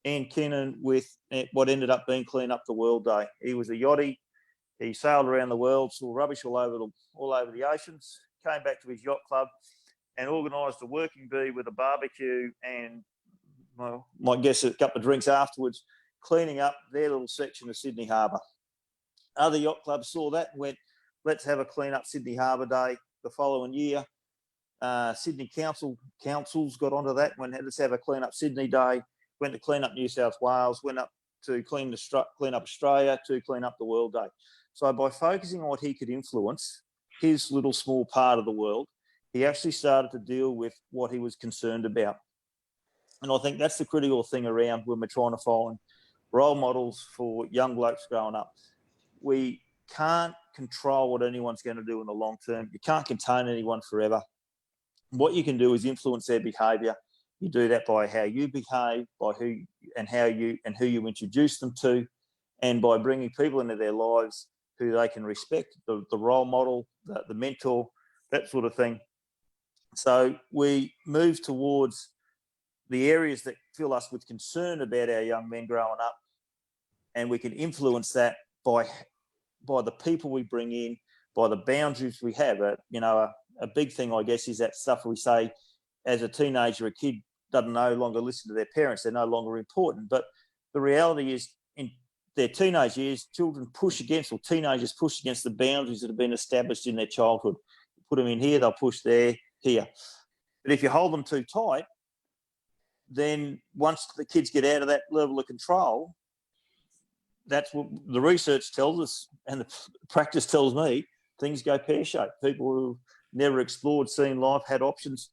Ian Kinnan with what ended up being Clean Up the World Day. He was a yachty. He sailed around the world, saw rubbish all over the oceans, came back to his yacht club and organised a working bee with a barbecue and, well, my guess a couple of drinks afterwards, cleaning up their little section of Sydney Harbour. Other yacht clubs saw that and went, let's have a Clean Up Sydney Harbour Day the following year. Sydney councils got onto that, went, let's have a Clean Up Sydney Day, went to Clean Up New South Wales, went up to Clean Up Australia, to Clean Up the World Day. So by focusing on what he could influence, his little small part of the world, he actually started to deal with what he was concerned about. And I think that's the critical thing around when we're trying to find role models for young blokes growing up. We can't control what anyone's going to do in the long term. You can't contain anyone forever. What you can do is influence their behaviour. You do that by how you behave, by who you introduce them to, and by bringing people into their lives who they can respect, the role model, the mentor, that sort of thing. So we move towards the areas that fill us with concern about our young men growing up. and we can influence that by the people we bring in, by the boundaries we have. A big thing, I guess, is that stuff we say as a teenager, a kid doesn't no longer listen to their parents. They're no longer important. But the reality is, in their teenage years, teenagers push against the boundaries that have been established in their childhood. Put them in here, they'll push there, here. But if you hold them too tight, then once the kids get out of that level of control, that's what the research tells us, and the practice tells me, things go pear-shaped. People who never explored, seen life, had options,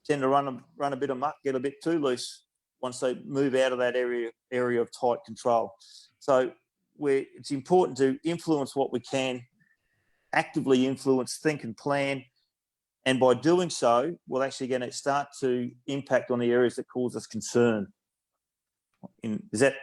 tend to run a bit amok, get a bit too loose once they move out of that area of tight control. So it's important to influence what we can, actively influence, think and plan. And by doing so, we're actually going to start to impact on the areas that cause us concern. Is that...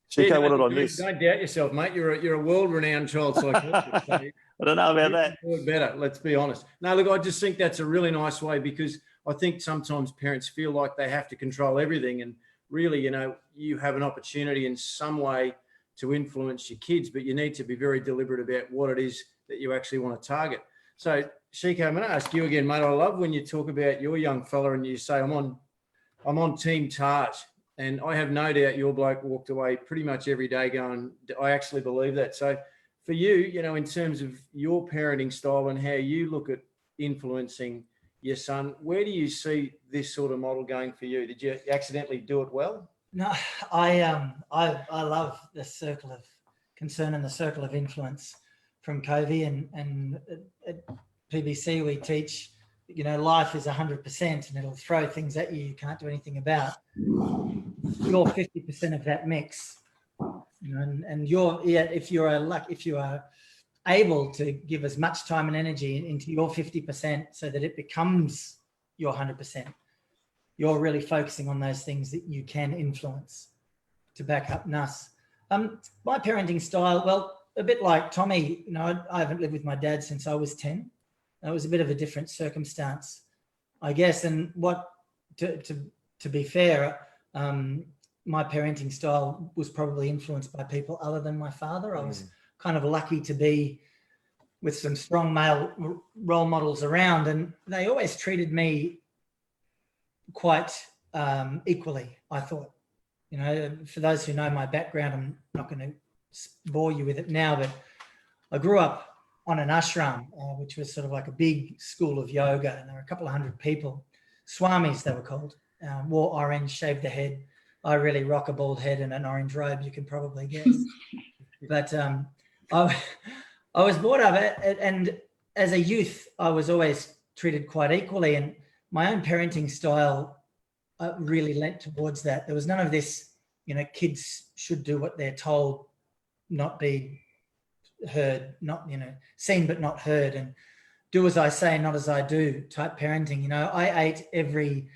Chico, what did I miss? Don't doubt yourself, mate. You're a world-renowned child psychologist. So I don't know about that. Better, let's be honest. No, look, I just think that's a really nice way, because I think sometimes parents feel like they have to control everything, and really, you have an opportunity in some way to influence your kids, but you need to be very deliberate about what it is that you actually want to target. So, Chico, I'm going to ask you again, mate. I love when you talk about your young fella and you say, I'm on Team Taj. And I have no doubt your bloke walked away pretty much every day going, I actually believe that. So for you, in terms of your parenting style and how you look at influencing your son, where do you see this sort of model going for you? Did you accidentally do it well? No, I love the circle of concern and the circle of influence from Covey, and at PBC we teach, life is 100% and it'll throw things at you can't do anything about. You're 50% of that mix, and if you are able to give as much time and energy into your 50% so that it becomes your 100%, you're really focusing on those things that you can influence. To back up Nuss, my parenting style, well, a bit like Tommy, I haven't lived with my dad since I was 10. That was a bit of a different circumstance, I guess. And to be fair, my parenting style was probably influenced by people other than my father. I was kind of lucky to be with some strong male role models around, and they always treated me quite equally, I thought. For those who know my background, I'm not going to bore you with it now, but I grew up on an ashram, which was sort of like a big school of yoga, and there were a couple of hundred people, swamis they were called, wore orange, shaved their head. I really rock a bald head and an orange robe, you can probably guess. But I was brought up, and as a youth, I was always treated quite equally, and my own parenting style really lent towards that. There was none of this, kids should do what they're told, not be heard, not, seen but not heard, and do as I say, not as I do type parenting. I ate every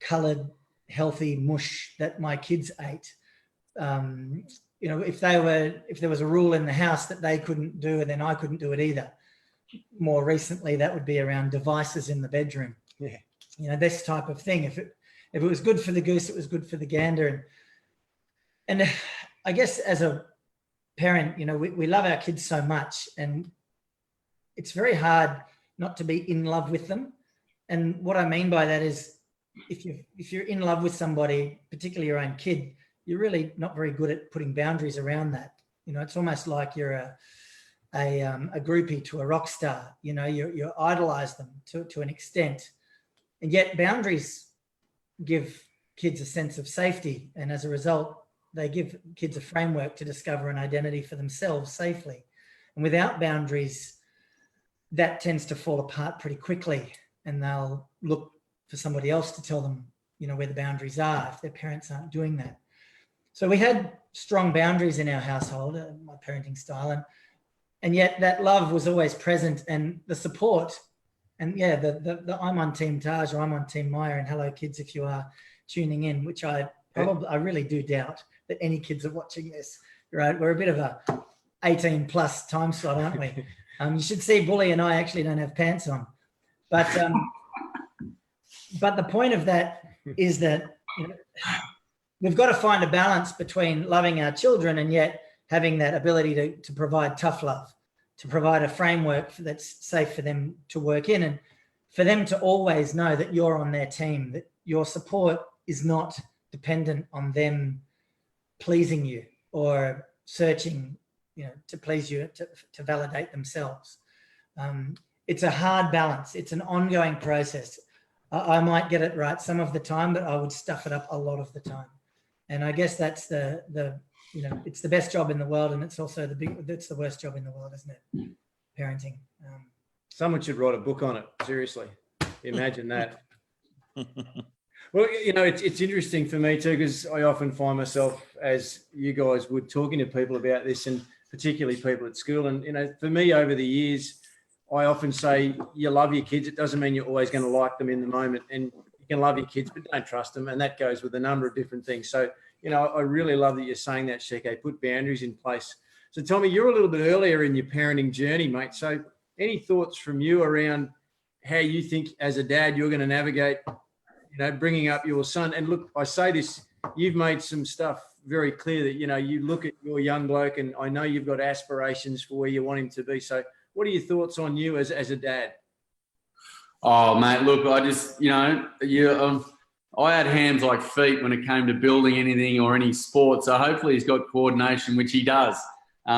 coloured, healthy mush that my kids ate. If there was a rule in the house that they couldn't do, and then I couldn't do it either. More recently, that would be around devices in the bedroom. Yeah. This type of thing. If it was good for the goose, it was good for the gander. And I guess as a parent, we love our kids so much, and it's very hard not to be in love with them. And what I mean by that is, if you're in love with somebody, particularly your own kid, you're really not very good at putting boundaries around that. It's almost like you're a groupie to a rock star. You idolize them to an extent, and yet boundaries give kids a sense of safety, and as a result, they give kids a framework to discover an identity for themselves safely. And without boundaries, that tends to fall apart pretty quickly, and they'll look for somebody else to tell them, where the boundaries are if their parents aren't doing that. So we had strong boundaries in our household, my parenting style, and yet that love was always present, and the support. And yeah, the I'm on Team Taj, or I'm on Team Maya, and hello kids if you are tuning in, which I really do doubt that any kids are watching this, right? We're a bit of a 18 plus time slot, aren't we? You should see Bully and I actually don't have pants on. But the point of that is that we've got to find a balance between loving our children and yet having that ability to provide tough love, to provide a framework that's safe for them to work in, and for them to always know that you're on their team, that your support is not dependent on them pleasing you or searching, to please you, to validate themselves. It's a hard balance. It's an ongoing process. I might get it right some of the time, but I would stuff it up a lot of the time. And I guess that's it's the best job in the world, and it's also that's the worst job in the world, isn't it? Parenting. Someone should write a book on it. Seriously, imagine that. Well, it's interesting for me too, because I often find myself, as you guys would, talking to people about this, and particularly people at school. And, for me over the years, I often say, you love your kids. It doesn't mean you're always going to like them in the moment. And you can love your kids, but don't trust them. And that goes with a number of different things. So, I really love that you're saying that, Sheke, put boundaries in place. So, Tommy, you're a little bit earlier in your parenting journey, mate. So any thoughts from you around how you think as a dad you're going to navigate bringing up your son? And look, I say this, you've made some stuff very clear that, you look at your young bloke, and I know you've got aspirations for where you want him to be. So what are your thoughts on you as a dad? Oh, mate, look, I just, I had hands like feet when it came to building anything or any sport. So hopefully he's got coordination, which he does.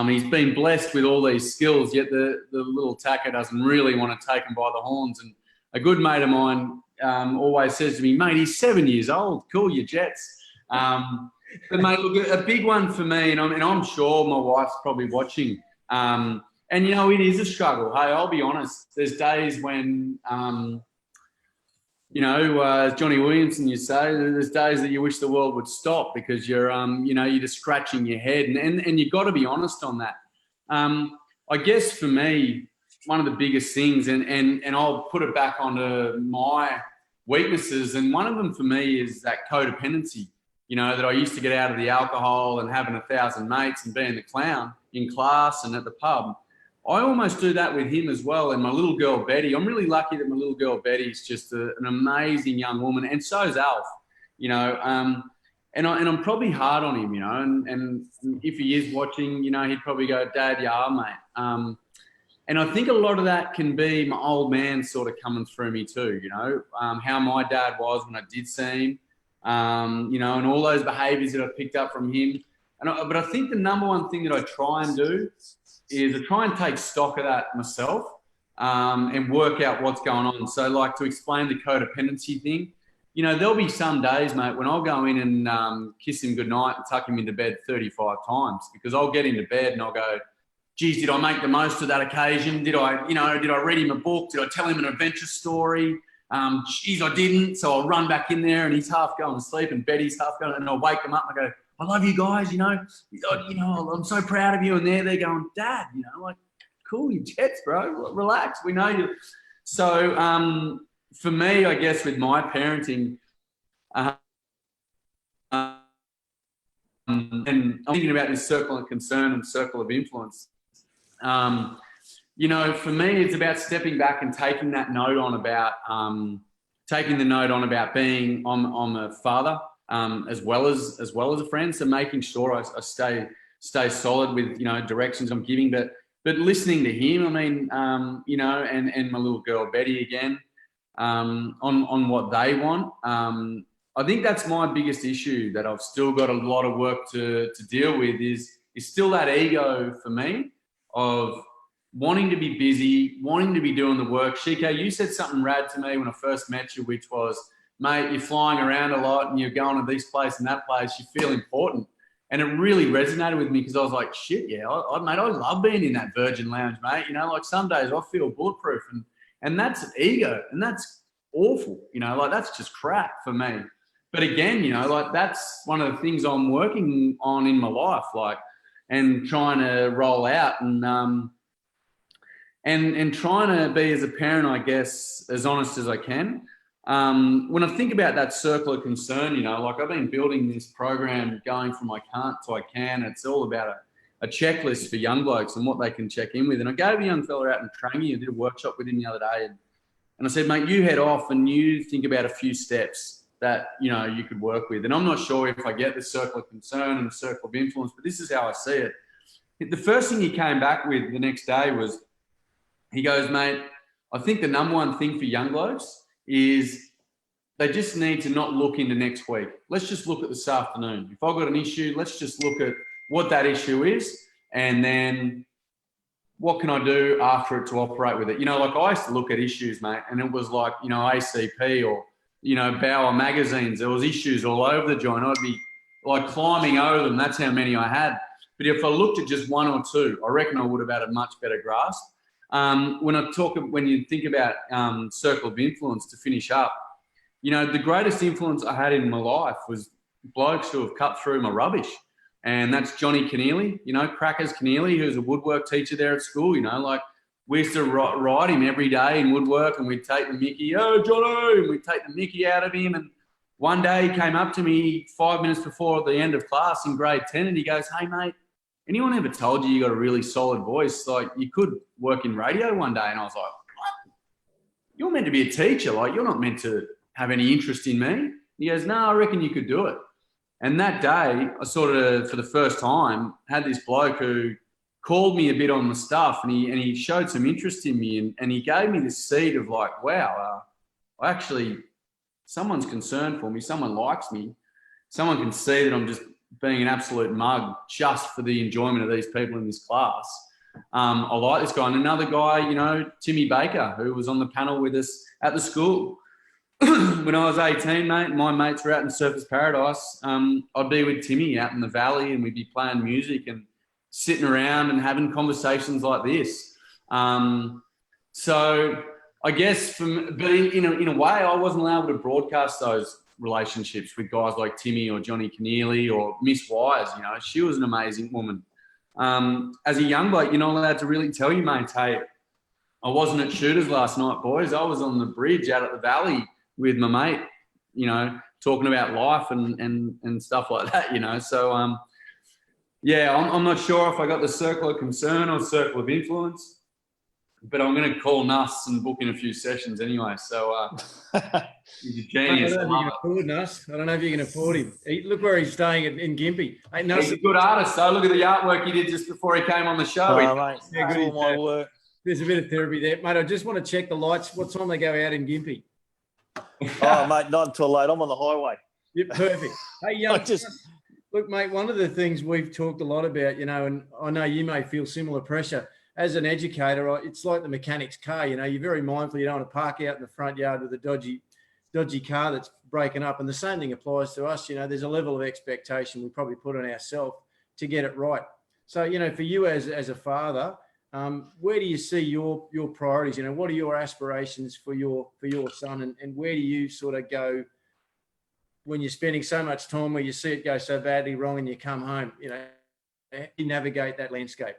He's been blessed with all these skills, yet the little tacker doesn't really want to take him by the horns. And a good mate of mine always says to me, mate, he's 7 years old. Cool your jets. But, mate, look, a big one for me, and I'm sure my wife's probably watching, and, it is a struggle. Hey, I'll be honest. There's days when, as Johnny Williamson used to say, there's days that you wish the world would stop because you're, you're just scratching your head, and you've got to be honest on that. I guess for me, one of the biggest things, and I'll put it back onto my weaknesses, and one of them for me is that codependency, that I used to get out of the alcohol and having 1,000 mates and being the clown in class and at the pub. I almost do that with him as well. And my little girl, Betty, I'm really lucky that my little girl, Betty, is just an amazing young woman. And so is Alf, and I'm probably hard on him, and if he is watching, he'd probably go, Dad, you are, mate. And I think a lot of that can be my old man sort of coming through me too, how my dad was when I did see him, and all those behaviours that I picked up from him. But I think the number one thing that I try and do is I try and take stock of that myself, and work out what's going on. So, like, to explain the codependency thing, there'll be some days, mate, when I'll go in and kiss him goodnight and tuck him into bed 35 times, because I'll get into bed and I'll go, geez, did I make the most of that occasion? Did I read him a book? Did I tell him an adventure story? Geez, I didn't. So I'll run back in there and he's half going to sleep and Betty's half going, and I'll wake them up and I go, I love you guys, I'm so proud of you. And they're going, Dad, like, cool your jets, bro. Relax. We know you. So for me, I guess with my parenting, and I'm thinking about this circle of concern and circle of influence. For me, it's about stepping back and taking that note on about, being, I'm a father, as well as a friend. So making sure I stay solid with, directions I'm giving, but listening to him, and my little girl, Betty, again, on what they want. I think that's my biggest issue that I've still got a lot of work to deal with is still that ego for me of wanting to be busy, wanting to be doing the work. Sheke, you said something rad to me when I first met you, which was, mate, you're flying around a lot and you're going to this place and that place, you feel important. And it really resonated with me because I was like, shit, yeah, mate, I love being in that Virgin Lounge, mate. Like some days I feel bulletproof and that's ego and that's awful, that's just crap for me. But again, that's one of the things I'm working on in my life, and trying to roll out and trying to be, as a parent, I guess, as honest as I can. When I think about that circle of concern, I've been building this program going from I can't to I can. It's all about a checklist for young blokes and what they can check in with. And I gave a young fella out in Trangie, I did a workshop with him the other day, and I said, mate, you head off and you think about a few steps that, you know, you could work with. And I'm not sure if I get the circle of concern and the circle of influence, but this is how I see it. The first thing he came back with the next day was, he goes, mate, I think the number one thing for young blokes is they just need to not look into next week. Let's just look at this afternoon. If I've got an issue, let's just look at what that issue is, and then what can I do after it to operate with it? You know, like I used to look at issues, mate, and it was like, you know, ACP or, you know, Bauer magazines. There was issues all over the joint. I'd be like climbing over them. That's how many I had. But if I looked at just one or two, I reckon I would have had a much better grasp. When you think about circle of influence, to finish up, you know, the greatest influence I had in my life was blokes who have cut through my rubbish. And that's Johnny Keneally, you know, Crackers Keneally, who's a woodwork teacher there at school. You know, like we used to ride him every day in woodwork, and we'd take the mickey, oh, Johnny, and we'd take the mickey out of him. And one day he came up to me 5 minutes before the end of class in grade 10, and he goes, hey, mate, anyone ever told you got a really solid voice? Like, you could work in radio one day. And I was like, what? You're meant to be a teacher. Like, you're not meant to have any interest in me. He goes, no, I reckon you could do it. And that day, I sort of, for the first time, had this bloke who called me a bit on the stuff, and he showed some interest in me, and he gave me this seed of like, wow, someone's concerned for me, someone likes me, someone can see that I'm just being an absolute mug just for the enjoyment of these people in this class. I like this guy. And another guy, you know, Timmy Baker, who was on the panel with us at the school. When I was 18, mate, my mates were out in Surfers Paradise. I'd be with Timmy out in the valley, and we'd be playing music and sitting around and having conversations like this. So I guess, but in a way, I wasn't allowed to broadcast those relationships with guys like Timmy or Johnny Keneally or Miss Wise. You know, she was an amazing woman. As a young bloke, you're not allowed to really tell your mates, hey, I wasn't at Shooters last night, boys. I was on the bridge out at the valley with my mate, you know, talking about life and stuff like that, you know. So, yeah, I'm not sure if I got the circle of concern or circle of influence, but I'm going to call Nuss and book in a few sessions anyway. So, he's a genius. I don't know if you can afford Nuss. I don't know if you can afford him. Look where he's staying in Gympie. Hey, Nuss, He's a good artist, though. Look at the artwork he did just before he came on the show. Mate, Yeah, good. all my work. there's a bit of therapy there. Mate, I just want to check the lights. What time they go out in Gympie? Oh, mate, not until late. I'm on the highway. Yeah, perfect. Hey, I just- look, mate, one of the things we've talked a lot about, you know, and I know you may feel similar pressure. As an educator, it's like the mechanic's car, you know, you're very mindful you don't want to park out in the front yard with a dodgy car that's breaking up. And the same thing applies to us. You know, there's a level of expectation we probably put on ourselves to get it right. So, you know, for you as a father, where do you see your priorities? You know, what are your aspirations for your son, and where do you sort of go when you're spending so much time where you see it go so badly wrong and you come home? You know, how do you navigate that landscape?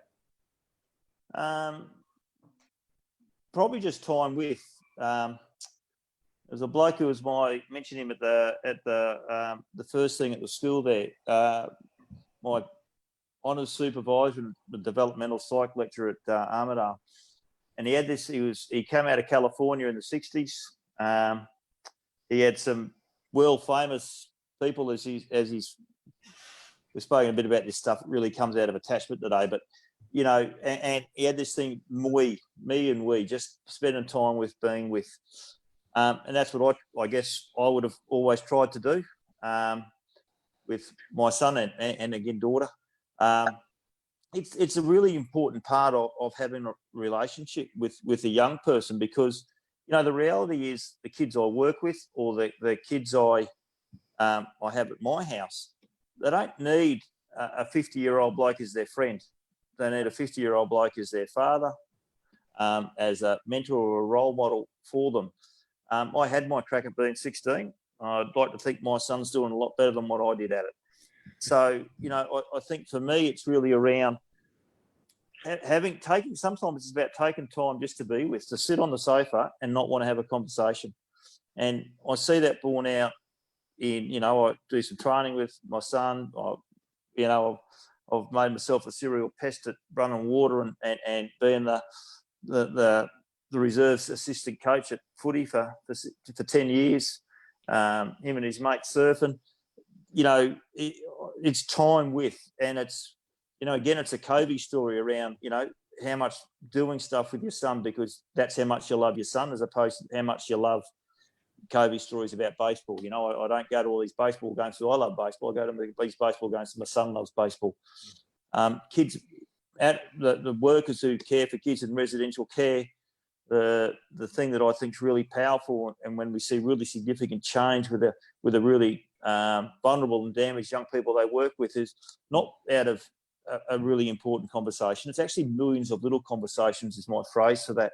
Probably just time with. There's a bloke who was mentioned him at the first thing at the school there. My honours supervisor, the developmental psych lecturer at Armidale, and he had this. He came out of California in the '60s. He had some world famous people as we've spoken a bit about this stuff. It really comes out of attachment today, but you know, and he had this thing, me and we, just spending time with, being with, and that's what I guess I would have always tried to do with my son and again daughter. It's a really important part of having a relationship with a young person, because you know the reality is the kids I work with or the kids I have at my house, they don't need a 50-year-old bloke as their friend. They need a 50-year-old bloke as their father, as a mentor or a role model for them. I had my crack at being 16. I'd like to think my son's doing a lot better than what I did at it. So, you know, I think for me, it's really around sometimes it's about taking time just to be with, to sit on the sofa and not want to have a conversation. And I see that borne out in, you know, I do some training with my son. I've made myself a serial pest at running water and being the reserves assistant coach at footy for 10 years. him and his mate surfing. It's time with, and it's, again, it's a Kobe story around, how much doing stuff with your son, because that's how much you love your son, as opposed to how much you love Kobe's stories about baseball. I don't go to all these baseball games because I love baseball. I go to these baseball games because my son loves baseball. Kids, the workers who care for kids in residential care, the thing that I think is really powerful, and when we see really significant change with a really vulnerable and damaged young people they work with, is not out of a really important conversation. It's actually millions of little conversations is my phrase for that.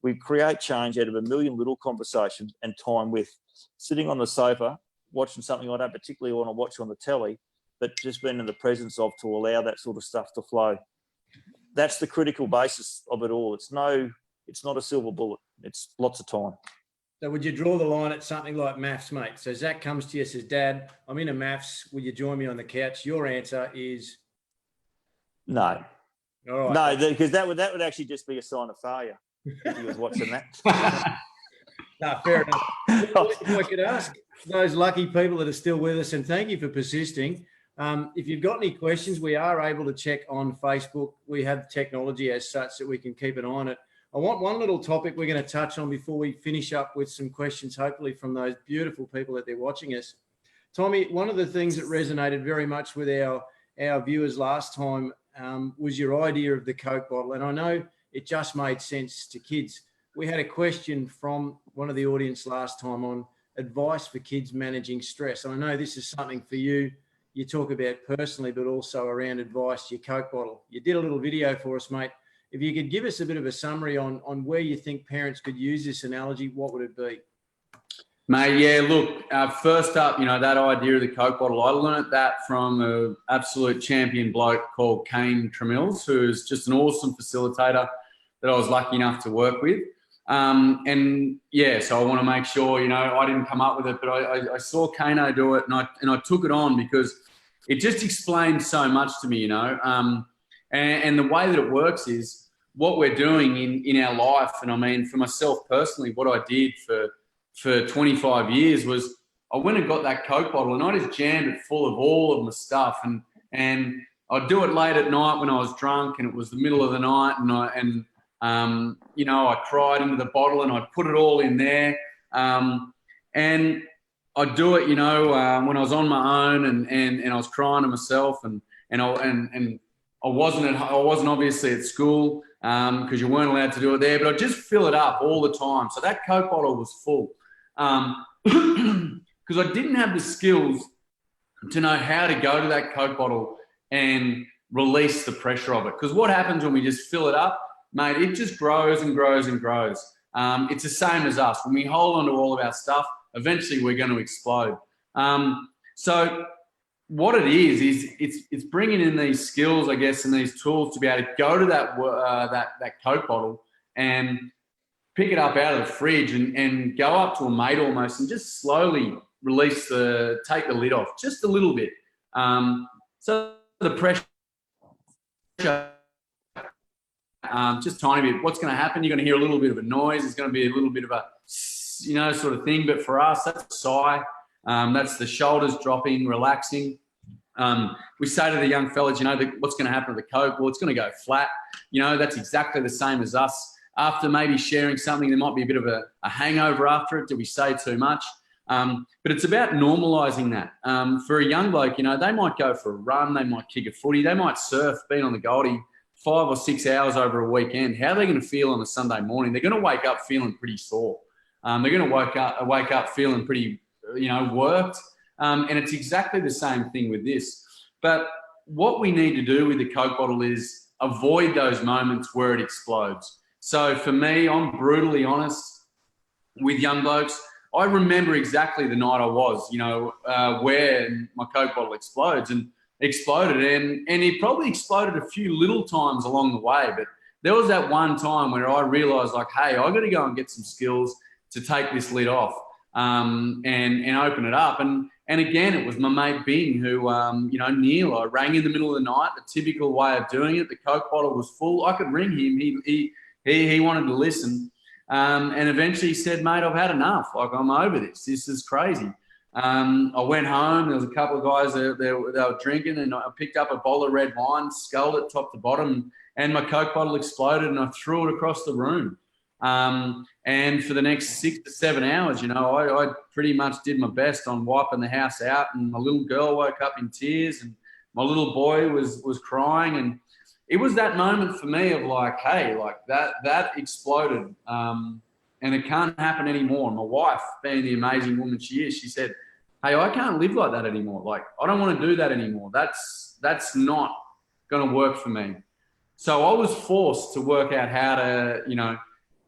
We create change out of a million little conversations and time with. Sitting on the sofa, watching something I don't particularly want to watch on the telly, but just being in the presence of, to allow that sort of stuff to flow. That's the critical basis of it all. It's not a silver bullet. It's lots of time. So would you draw the line at something like maths, mate? So Zach comes to you, says, Dad, I'm into maths. Will you join me on the couch? Your answer is no. All right. No, because that would actually just be a sign of failure if he was watching that. No, fair enough. I could ask those lucky people that are still with us, and thank you for persisting. If you've got any questions, we are able to check on Facebook. We have technology as such that we can keep an eye on it. I want one little topic we're going to touch on before we finish up with some questions, hopefully from those beautiful people that they're watching us. Tommy, one of the things that resonated very much with our viewers last time was your idea of the Coke bottle. And I know it just made sense to kids. We had a question from one of the audience last time on advice for kids managing stress. And I know this is something for you. You talk about personally, but also around advice, your Coke bottle. You did a little video for us, mate. If you could give us a bit of a summary on where you think parents could use this analogy, what would it be? Mate, yeah, look, first up, that idea of the Coke bottle, I learnt that from an absolute champion bloke called Kane Tremills, who's just an awesome facilitator that I was lucky enough to work with. And yeah, so I want to make sure, I didn't come up with it, but I saw Kano do it, and I took it on because it just explained so much to me, and the way that it works is what we're doing in our life. And I mean, for myself personally, what I did for 25 years was I went and got that Coke bottle and I just jammed it full of all of my stuff. And I'd do it late at night when I was drunk and it was the middle of the night, and I cried into the bottle and I'd put it all in there. And I'd do it, when I was on my own and I was crying to myself and I wasn't obviously at school because you weren't allowed to do it there, but I'd just fill it up all the time. So that Coke bottle was full because I didn't have the skills to know how to go to that Coke bottle and release the pressure of it. Because what happens when we just fill it up, mate, it just grows and grows and grows. It's the same as us. When we hold on to all of our stuff, eventually we're going to explode. So what it is it's bringing in these skills, I guess, and these tools to be able to go to that Coke bottle and pick it up out of the fridge and go up to a mate almost and just slowly take the lid off just a little bit. So the pressure, just tiny bit. What's going to happen? You're going to hear a little bit of a noise. It's going to be a little bit of a, sort of thing. But for us, that's a sigh. That's the shoulders dropping, relaxing. We say to the young fellas, what's going to happen to the Coke? Well, it's going to go flat. That's exactly the same as us. After maybe sharing something, there might be a bit of a hangover after it. Do we say too much? But it's about normalising that. For a young bloke, they might go for a run. They might kick a footy. They might surf, being on the Goldie 5 or 6 hours over a weekend. How are they going to feel on a Sunday morning? They're going to wake up feeling pretty sore. They're going to wake up feeling pretty worked. And it's exactly the same thing with this. But what we need to do with the Coke bottle is avoid those moments where it explodes. So for me, I'm brutally honest with young blokes. I remember exactly the night I was, where my Coke bottle explodes and exploded. And it probably exploded a few little times along the way. But there was that one time where I realised, hey, I've got to go and get some skills to take this lid off. And open it up. And again, it was my mate Bing who, Neil, I rang in the middle of the night, the typical way of doing it. The Coke bottle was full. I could ring him. He wanted to listen. And eventually he said, mate, I've had enough. Like, I'm over this. This is crazy. I went home. There was a couple of guys that they were drinking, and I picked up a bowl of red wine, sculled it top to bottom, and my Coke bottle exploded, and I threw it across the room. And for the next 6 to 7 hours, you know, I pretty much did my best on wiping the house out, and my little girl woke up in tears, and my little boy was crying, and it was that moment for me of like, hey, like that exploded, and it can't happen anymore. And my wife, being the amazing woman she is, she said, hey, I can't live like that anymore. Like, I don't want to do that anymore. That's not going to work for me. So I was forced to work out how to, you know,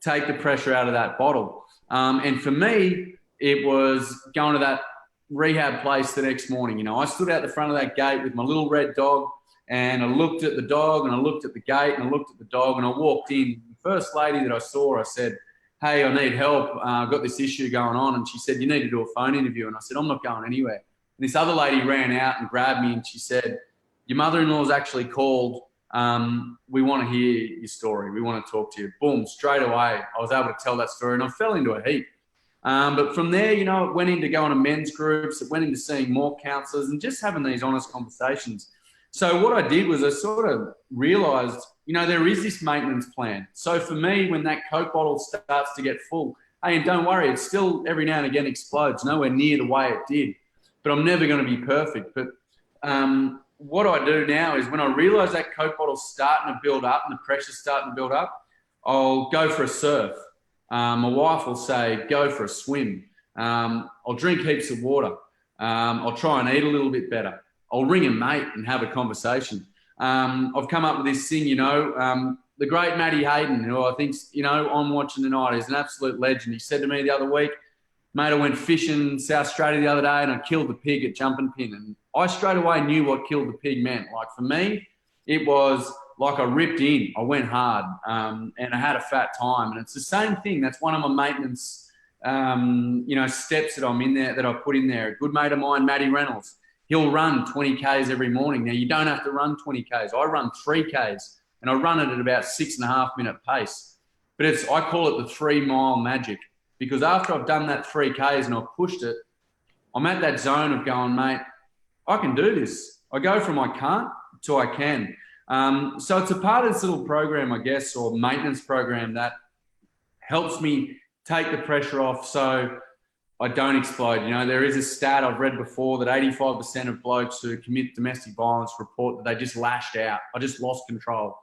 take the pressure out of that bottle. And for me, it was going to that rehab place the next morning. You know, I stood out the front of that gate with my little red dog, and I looked at the dog, and I looked at the gate, and I looked at the dog, and I walked in. The first lady that I saw, I said, hey, I need help. I've got this issue going on. And she said, you need to do a phone interview. And I said, I'm not going anywhere. And this other lady ran out and grabbed me, and she said, your mother-in-law's actually called. We want to hear your story. We want to talk to you. Boom, straight away, I was able to tell that story, and I fell into a heap. But from there, you know, it went into going to men's groups. It went into seeing more counsellors and just having these honest conversations. So what I did was I sort of realised, you know, there is this maintenance plan. So for me, when that Coke bottle starts to get full, hey, and don't worry, it still every now and again explodes, nowhere near the way it did. But I'm never going to be perfect. But what I do now is when I realise that Coke bottle's starting to build up and the pressure's starting to build up, I'll go for a surf. My wife will say, go for a swim. I'll drink heaps of water. I'll try and eat a little bit better. I'll ring a mate and have a conversation. I've come up with this thing, you know, the great Matty Hayden, who I think's, you know, on Watching Tonight, is an absolute legend. He said to me the other week, mate, I went fishing in South Australia the other day and I killed the pig at Jumping Pin. And I straight away knew what killed the pig meant. Like for me, it was like I ripped in, I went hard, and I had a fat time. And it's the same thing. That's one of my maintenance, you know, steps that I'm in there, that I put in there. A good mate of mine, Matty Reynolds, he'll run 20 Ks every morning. Now, you don't have to run 20 Ks. I run 3 Ks, and I run it at about 6.5 minute pace. But I call it the 3 mile magic, because after I've done that 3 Ks and I've pushed it, I'm at that zone of going, mate, I can do this. I go from I can't to I can. So it's a part of this little program, I guess, or maintenance program that helps me take the pressure off so I don't explode. You know, there is a stat I've read before that 85% of blokes who commit domestic violence report that they just lashed out. I just lost control.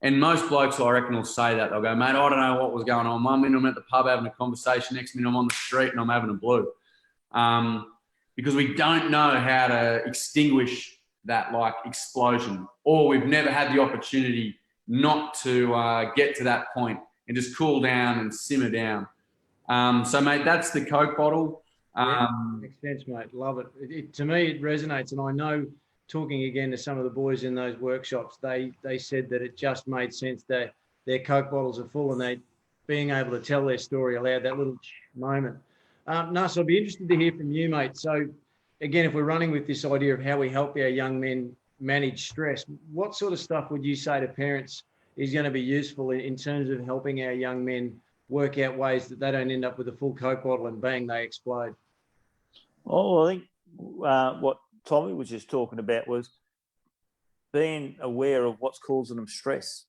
And most blokes, I reckon, will say that. They'll go, mate, I don't know what was going on. 1 minute I'm at the pub having a conversation. Next minute I'm on the street and I'm having a blue. Because we don't know how to extinguish that like explosion, or we've never had the opportunity not to get to that point and just cool down and simmer down. So, mate, that's the Coke bottle. Makes sense, mate. Love it. To me, it resonates. And I know, talking again to some of the boys in those workshops, they said that it just made sense that their Coke bottles are full, and they being able to tell their story allowed that little moment. Nas, I'd be interested to hear from you, mate. So, again, if we're running with this idea of how we help our young men manage stress, what sort of stuff would you say to parents is going to be useful in terms of helping our young men work out ways that they don't end up with a full Coke bottle and bang, they explode? Oh, I think what Tommy was just talking about was being aware of what's causing them stress.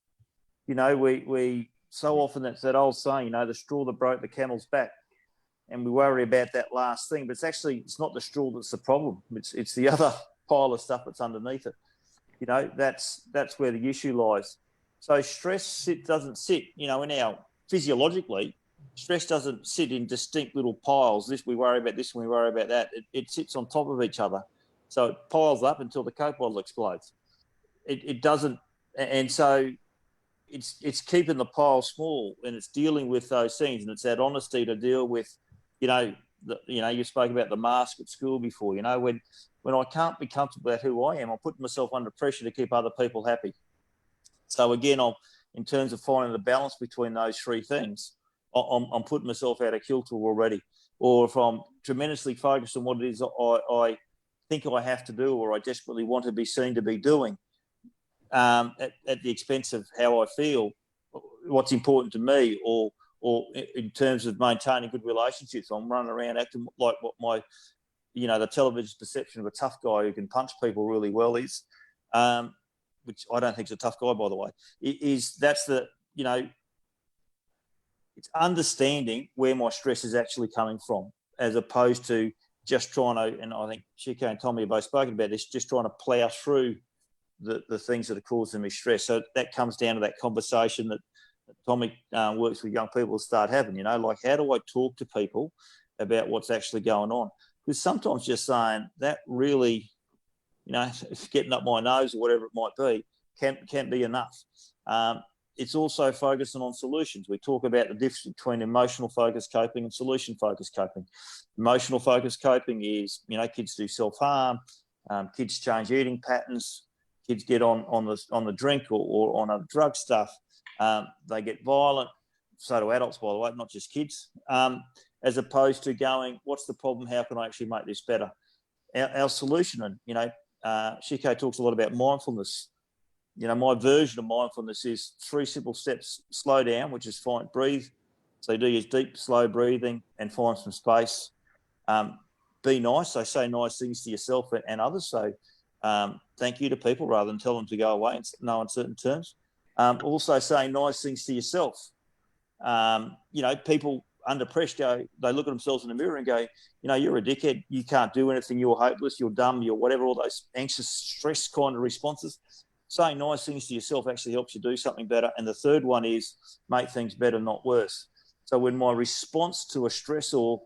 You know, we so often, that's that old saying, you know, the straw that broke the camel's back. And we worry about that last thing, but it's not the straw that's the problem. It's the other pile of stuff that's underneath it. You know, that's where the issue lies. So stress doesn't sit, you know, in our physiologically, stress doesn't sit in distinct little piles. This we worry about this and we worry about that. It sits on top of each other. So it piles up until the Coke bottle explodes. It doesn't, and so it's keeping the pile small, and it's dealing with those things, and it's that honesty to deal with. You know, you spoke about the mask at school before. You know, when I can't be comfortable about who I am, I'm putting myself under pressure to keep other people happy. So again, in terms of finding the balance between those 3 things, I'm putting myself out of kilter already. Or if I'm tremendously focused on what it is I think I have to do, or I desperately want to be seen to be doing, at the expense of how I feel, what's important to me, or or in terms of maintaining good relationships. I'm running around acting like what my, the television perception of a tough guy who can punch people really well is, which I don't think is a tough guy, by the way, it's understanding where my stress is actually coming from, as opposed to just trying to, and I think Chico and Tommy have both spoken about this, just trying to plough through the things that are causing me stress. So that comes down to that conversation that Tommy works with young people to start having, like, how do I talk to people about what's actually going on? Because sometimes just saying that really, it's getting up my nose or whatever it might be, can be enough. It's also focusing on solutions. We talk about the difference between emotional focused coping and solution focused coping. Emotional focused coping is, kids do self-harm, kids change eating patterns, kids get on the drink or on other drug stuff. They get violent. So do adults, by the way, not just kids. As opposed to going, what's the problem? How can I actually make this better? Our solution, and Shiko talks a lot about mindfulness. My version of mindfulness is 3 simple steps: slow down, which is fine, breathe. So do your deep, slow breathing and find some space. Be nice. So say nice things to yourself and others. So thank you to people rather than tell them to go away in no uncertain terms. Also say nice things to yourself. People under pressure they look at themselves in the mirror and go, you're a dickhead. You can't do anything. You're hopeless. You're dumb. You're whatever, all those anxious, stress kind of responses. Saying nice things to yourself actually helps you do something better. And the third one is make things better, not worse. So when my response to a stressor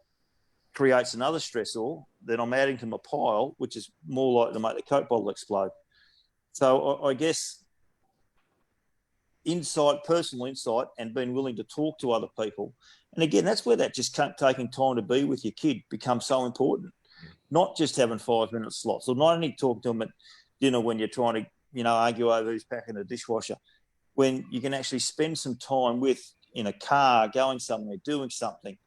creates another stressor, then I'm adding to my pile, which is more likely to make the Coke bottle explode. So I guess personal insight, and being willing to talk to other people. And again, that's where that just taking time to be with your kid becomes so important. Not just having 5-minute slots, or not only talking to them at dinner when you're trying to, argue over who's packing the dishwasher. When you can actually spend some time in a car, going somewhere, doing something,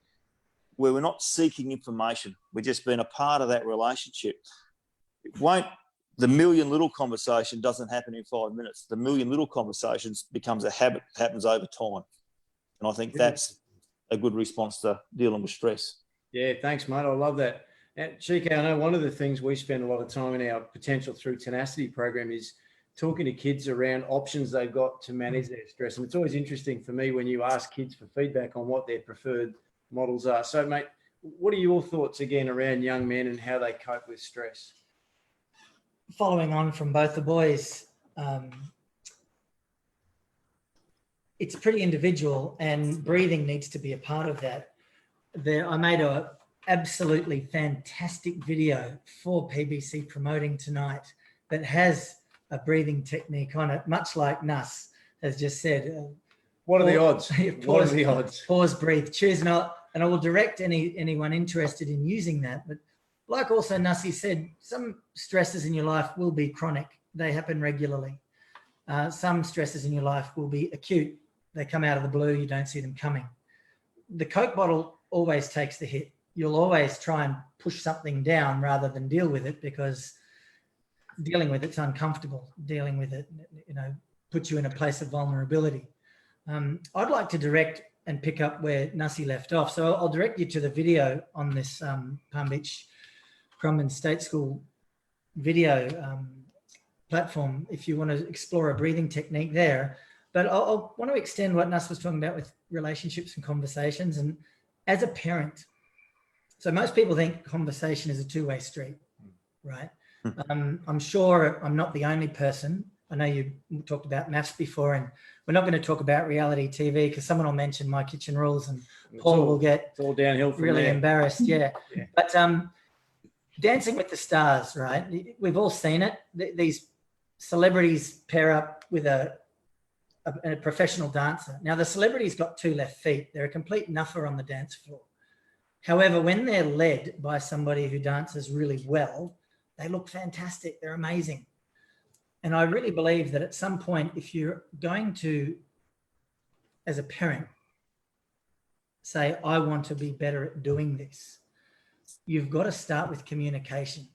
where we're not seeking information. We're just being a part of that relationship. The million little conversation doesn't happen in 5 minutes. The million little conversations becomes a habit, happens over time. And I think that's a good response to dealing with stress. Yeah, thanks, mate. I love that. And Chico, I know one of the things we spend a lot of time in our Potential Through Tenacity program is talking to kids around options they've got to manage their stress. And it's always interesting for me when you ask kids for feedback on what their preferred models are. So, mate, what are your thoughts again around young men and how they cope with stress? Following on from both the boys, it's pretty individual, and breathing needs to be a part of that. I made a absolutely fantastic video for PBC promoting tonight that has a breathing technique on it, much like Nuss has just said. What are the odds? What are the odds? Pause, breathe, choose, and I will direct anyone interested in using that. But like also Nussie said, some stresses in your life will be chronic. They happen regularly. Some stresses in your life will be acute. They come out of the blue. You don't see them coming. The Coke bottle always takes the hit. You'll always try and push something down rather than deal with it, because dealing with it's uncomfortable. Dealing with it, puts you in a place of vulnerability. I'd like to direct and pick up where Nussie left off. So I'll direct you to the video on this Palm Beach Crumman State School video platform if you want to explore a breathing technique there. But I'll want to extend what Nuss was talking about with relationships and conversations. And as a parent, so most people think conversation is a two-way street, right? I'm sure I'm not the only person. I know you talked about maths before, and we're not going to talk about reality TV because someone will mention My Kitchen Rules and Paul will get it's all downhill from really there. embarrassed. Yeah. But Dancing with the Stars, right? We've all seen it. These celebrities pair up with a professional dancer. Now, the celebrity's got 2 left feet. They're a complete nuffer on the dance floor. However, when they're led by somebody who dances really well, they look fantastic. They're amazing. And I really believe that at some point, if you're going to, as a parent, say, I want to be better at doing this, you've got to start with communication.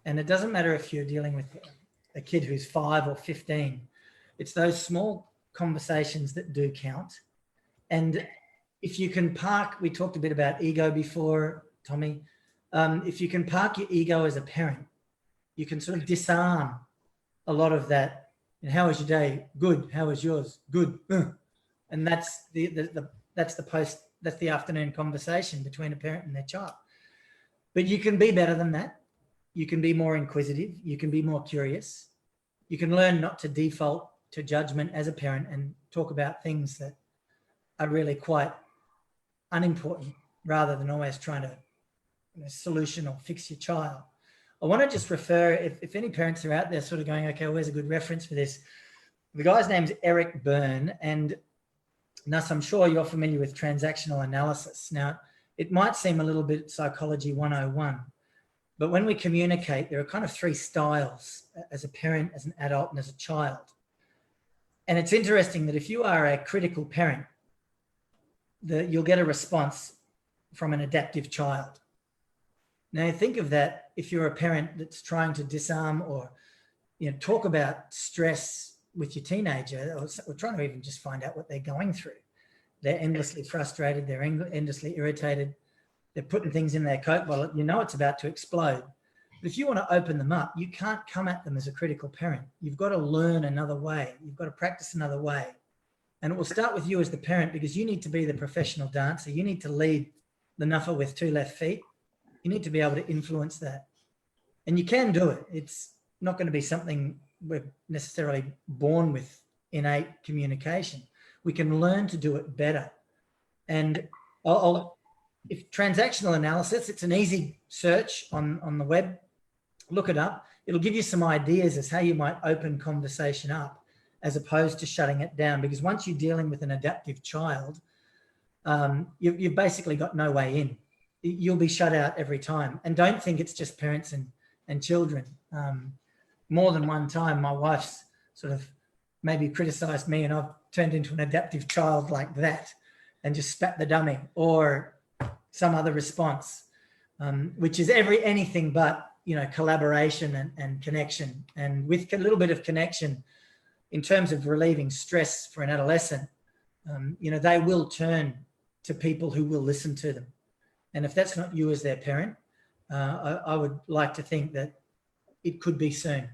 And it doesn't matter if you're dealing with a kid who's 5 or 15. It's those small conversations that do count. And if you can park, we talked a bit about ego before, Tommy. If you can park your ego as a parent, you can sort of disarm a lot of that. And how was your day? Good. How was yours? Good. And that's that's the afternoon conversation between a parent and their child. But you can be better than that. You can be more inquisitive. You can be more curious. You can learn not to default to judgment as a parent and talk about things that are really quite unimportant rather than always trying to solution or fix your child. I want to just refer, if any parents are out there sort of going, okay, where's a good reference for this? The guy's name's Eric Byrne, and Nuss, I'm sure you're familiar with transactional analysis. Now, it might seem a little bit psychology 101, but when we communicate, there are kind of 3 styles as a parent, as an adult, and as a child. And it's interesting that if you are a critical parent, you'll get a response from an adaptive child. Now think of that if you're a parent that's trying to disarm or talk about stress with your teenager, or trying to even just find out what they're going through. They're endlessly frustrated, they're endlessly irritated, they're putting things in their Coke bottle, it's about to explode. But if you want to open them up, you can't come at them as a critical parent. You've got to learn another way. You've got to practice another way. And it will start with you as the parent, because you need to be the professional dancer. You need to lead the nuffa with 2 left feet. You need to be able to influence that. And you can do it. It's not going to be something we're necessarily born with innate communication. We can learn to do it better. And if transactional analysis, it's an easy search on the web. Look it up. It'll give you some ideas as how you might open conversation up as opposed to shutting it down. Because once you're dealing with an adaptive child, you've basically got no way in. You'll be shut out every time. And don't think it's just parents and children. More than one time, my wife's sort of maybe criticized me and I've turned into an adaptive child like that and just spat the dummy or some other response, which is anything but, collaboration and connection. And with a little bit of connection in terms of relieving stress for an adolescent, they will turn to people who will listen to them. And if that's not you as their parent, I would like to think that it could be soon.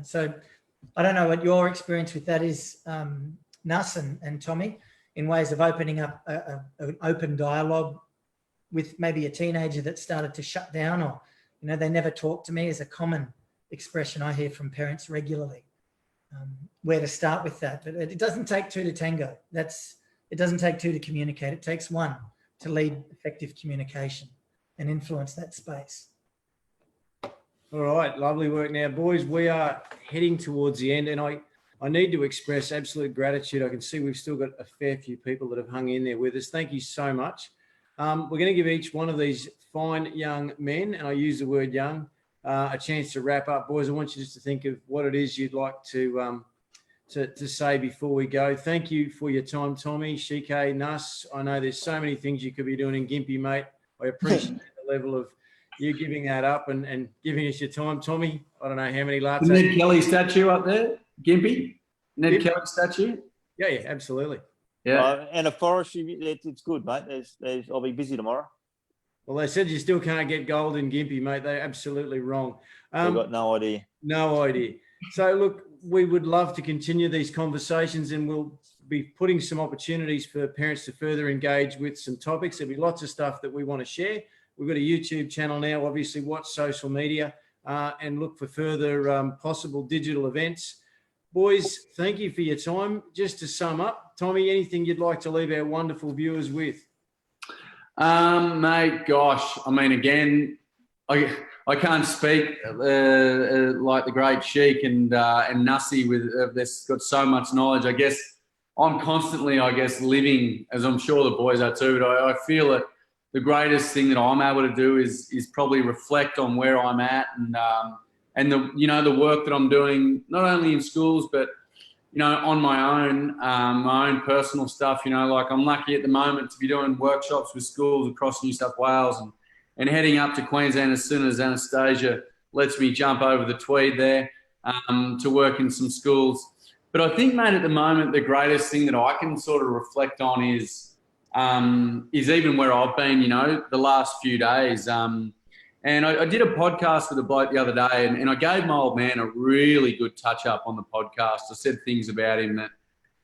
So I don't know what your experience with that is, Nuss and Tommy, in ways of opening up an open dialogue with maybe a teenager that started to shut down, or, they never talk to me, is a common expression I hear from parents regularly. Where to start with that? But it doesn't take 2 to tango. It doesn't take 2 to communicate. It takes 1 to lead effective communication and influence that space. All right, lovely work. Now, boys, we are heading towards the end, and I need to express absolute gratitude. I can see we've still got a fair few people that have hung in there with us. Thank you so much. We're going to give each one of these fine young men, and I use the word young, a chance to wrap up. Boys, I want you just to think of what it is you'd like to say before we go. Thank you for your time, Tommy, Shike, Nuss. I know there's so many things you could be doing in Gympie, mate. I appreciate the level of you giving that up and giving us your time, Tommy. I don't know how many lattes. The Ned Kelly statue up there, Gympie? Ned Kelly statue? Yeah, absolutely. Yeah. And a forestry, it's good, mate. I'll be busy tomorrow. Well, they said you still can't get gold in Gympie, mate. They're absolutely wrong. I've got no idea. No idea. So, look, we would love to continue these conversations, and we'll be putting some opportunities for parents to further engage with some topics. There'll be lots of stuff that we want to share. We've got a YouTube channel now. Obviously, watch social media and look for further possible digital events. Boys, thank you for your time. Just to sum up, Tommy, anything you'd like to leave our wonderful viewers with? Mate, gosh, I mean, again, I can't speak like the great Sheik and Nussie with this got so much knowledge. I guess I'm constantly, living, as I'm sure the boys are too, but I feel that the greatest thing that I'm able to do is probably reflect on where I'm at and the work that I'm doing, not only in schools, but, on my own personal stuff, like I'm lucky at the moment to be doing workshops with schools across New South Wales and heading up to Queensland as soon as Anastasia lets me jump over the Tweed there to work in some schools. But I think, mate, at the moment, the greatest thing that I can sort of reflect on is is even where I've been, you know, the last few days. And I did a podcast with a bloke the other day, and I gave my old man a really good touch up on the podcast. I said things about him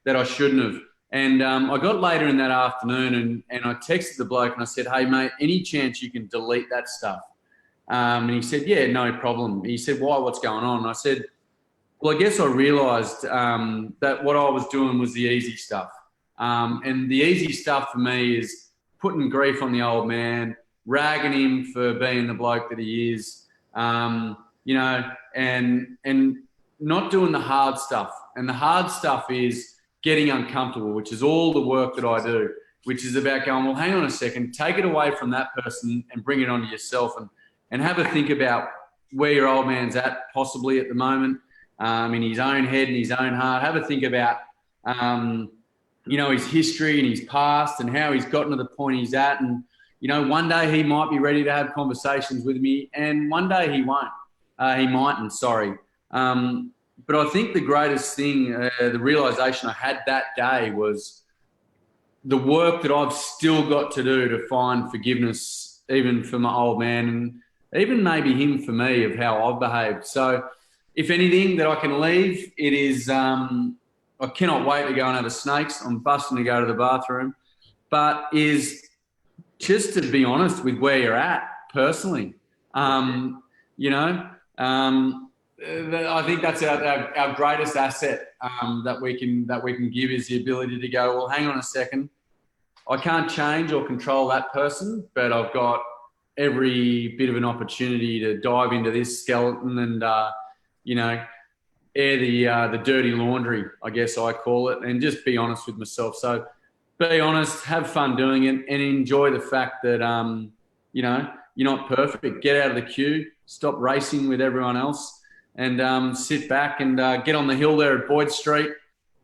that I shouldn't have. And I got later in that afternoon and I texted the bloke and I said, hey, mate, any chance you can delete that stuff? And he said, yeah, no problem. He said, why, what's going on? And I said, well, I guess I realised that what I was doing was the easy stuff. And the easy stuff for me is putting grief on the old man, ragging him for being the bloke that he is, you know, and not doing the hard stuff. And the hard stuff is getting uncomfortable, which is all the work that I do, which is about going, well, hang on a second, take it away from that person and bring it onto yourself and have a think about where your old man's at possibly at the moment, in his own head and his own heart. Have a think about, you know, his history and his past and how he's gotten to the point he's at. And, you know, one day he might be ready to have conversations with me and one day he won't. He mightn't, sorry. But I think the greatest thing, the realisation I had that day was the work that I've still got to do to find forgiveness, even for my old man and even maybe him for me, of how I've behaved. So if anything that I can leave, it is I cannot wait to go and have a snakes. I'm busting to go to the bathroom. But is just to be honest with where you're at personally. You know, I think that's our greatest asset that we can give is the ability to go, well, hang on a second. I can't change or control that person, but I've got every bit of an opportunity to dive into this skeleton and, you know, air the dirty laundry, I guess I call it, and just be honest with myself. So be honest, have fun doing it, and enjoy the fact that, you know, you're not perfect. Get out of the queue, stop racing with everyone else, and sit back and get on the hill there at Boyd Street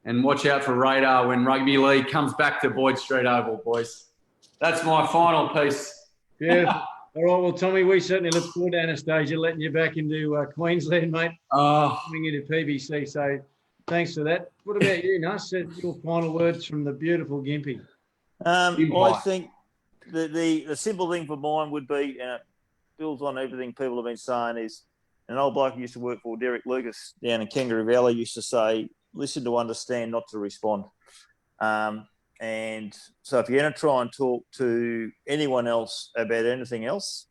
and watch out for radar when rugby league comes back to Boyd Street Oval, boys. That's my final piece. Yeah. All right, well, Tommy, we certainly look forward to Anastasia letting you back into Queensland, mate. Coming into PBC, so thanks for that. What about you, Nuss? Your final words from the beautiful Gympie. I think the simple thing for mine would be, and it builds on everything people have been saying, is an old bloke who used to work for, Derek Lucas, down in Kangaroo Valley, used to say, listen to understand, not to respond. And so if you're going to try and talk to anyone else about anything else,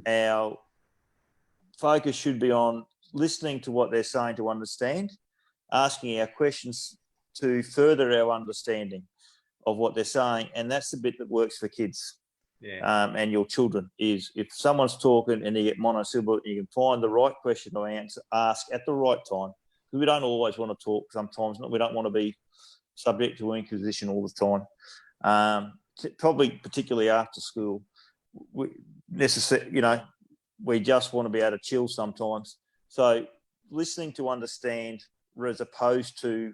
our focus should be on listening to what they're saying to understand, asking our questions to further our understanding of what they're saying. And that's the bit that works for kids. Yeah. And your children, is if someone's talking and you get monosyllable, you can find the right question to answer, ask at the right time. Because we don't always want to talk sometimes. We don't want to be subject to inquisition all the time. Probably particularly after school. We just want to be able to chill sometimes. So listening to understand as opposed to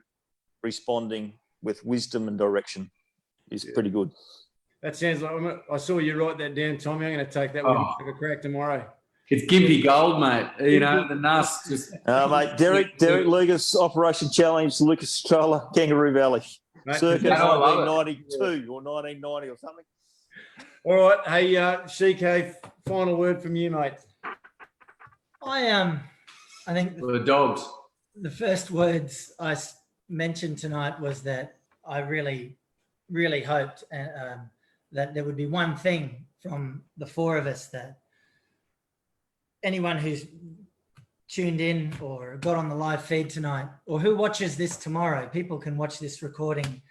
responding with wisdom and direction is pretty good. That sounds like, I saw you write that down, Tommy. I'm going to take that one and have a crack tomorrow. It's Gympie gold, mate. You know, the Nuss just... mate, Derek Lucas, Operation Challenge, Lucas Stroller, Kangaroo Valley. Mate, Circa I love it. 1992 or 1990 or something. All right. Hey, CK, final word from you, mate. I think For the dogs. the first words I mentioned tonight was that I really, really hoped that there would be one thing from the four of us that anyone who's tuned in or got on the live feed tonight, or who watches this tomorrow, people can watch this recording,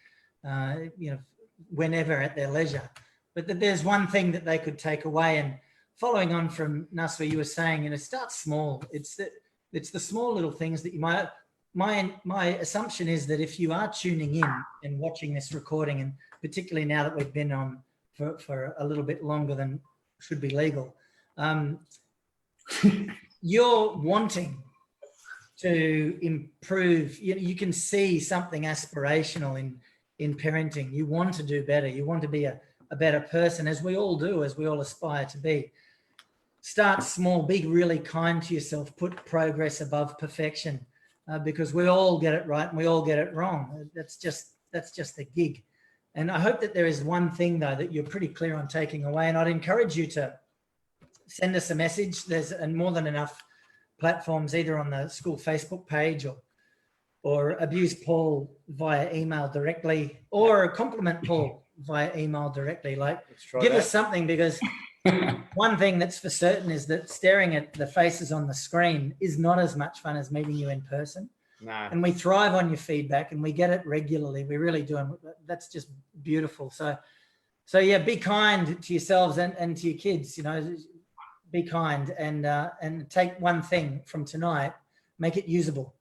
whenever at their leisure. But that there's one thing that they could take away. And following on from Nuss, where you were saying, start small. It's the small little things that you might. My assumption is that if you are tuning in and watching this recording, and particularly now that we've been on for a little bit longer than should be legal, you're wanting to improve. You can see something aspirational in parenting. You want to do better. You want to be a better person, as we all do, as we all aspire to be. Start small, be really kind to yourself, put progress above perfection, because we all get it right and we all get it wrong. That's just the gig. And I hope that there is one thing, though, that you're pretty clear on taking away. And I'd encourage you to send us a message. There's more than enough platforms, either on the school Facebook page or abuse Paul via email directly, or compliment Paul via email directly. Like, Let's try give that. us something, because one thing that's for certain is that staring at the faces on the screen is not as much fun as meeting you in person. Nah. And we thrive on your feedback, and we get it regularly. We really do. And that's just beautiful. So yeah, be kind to yourselves and to your kids, you know, be kind, and take one thing from tonight, make it usable.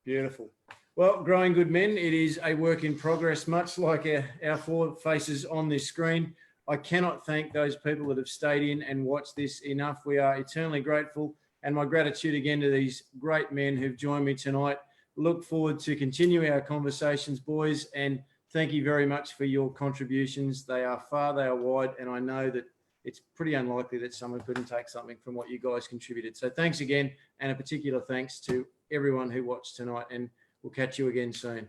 Beautiful. Well, Growing Good Men, it is a work in progress, much like our four faces on this screen. I cannot thank those people that have stayed in and watched this enough. We are eternally grateful, and my gratitude again to these great men who've joined me tonight. Look forward to continuing our conversations, boys, and thank you very much for your contributions. They are far, they are wide, and I know that it's pretty unlikely that someone couldn't take something from what you guys contributed. So thanks again, and a particular thanks to everyone who watched tonight, and we'll catch you again soon.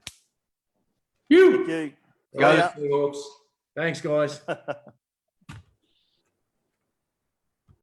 You Thank you. go Yeah. Seahawks. Thanks, guys.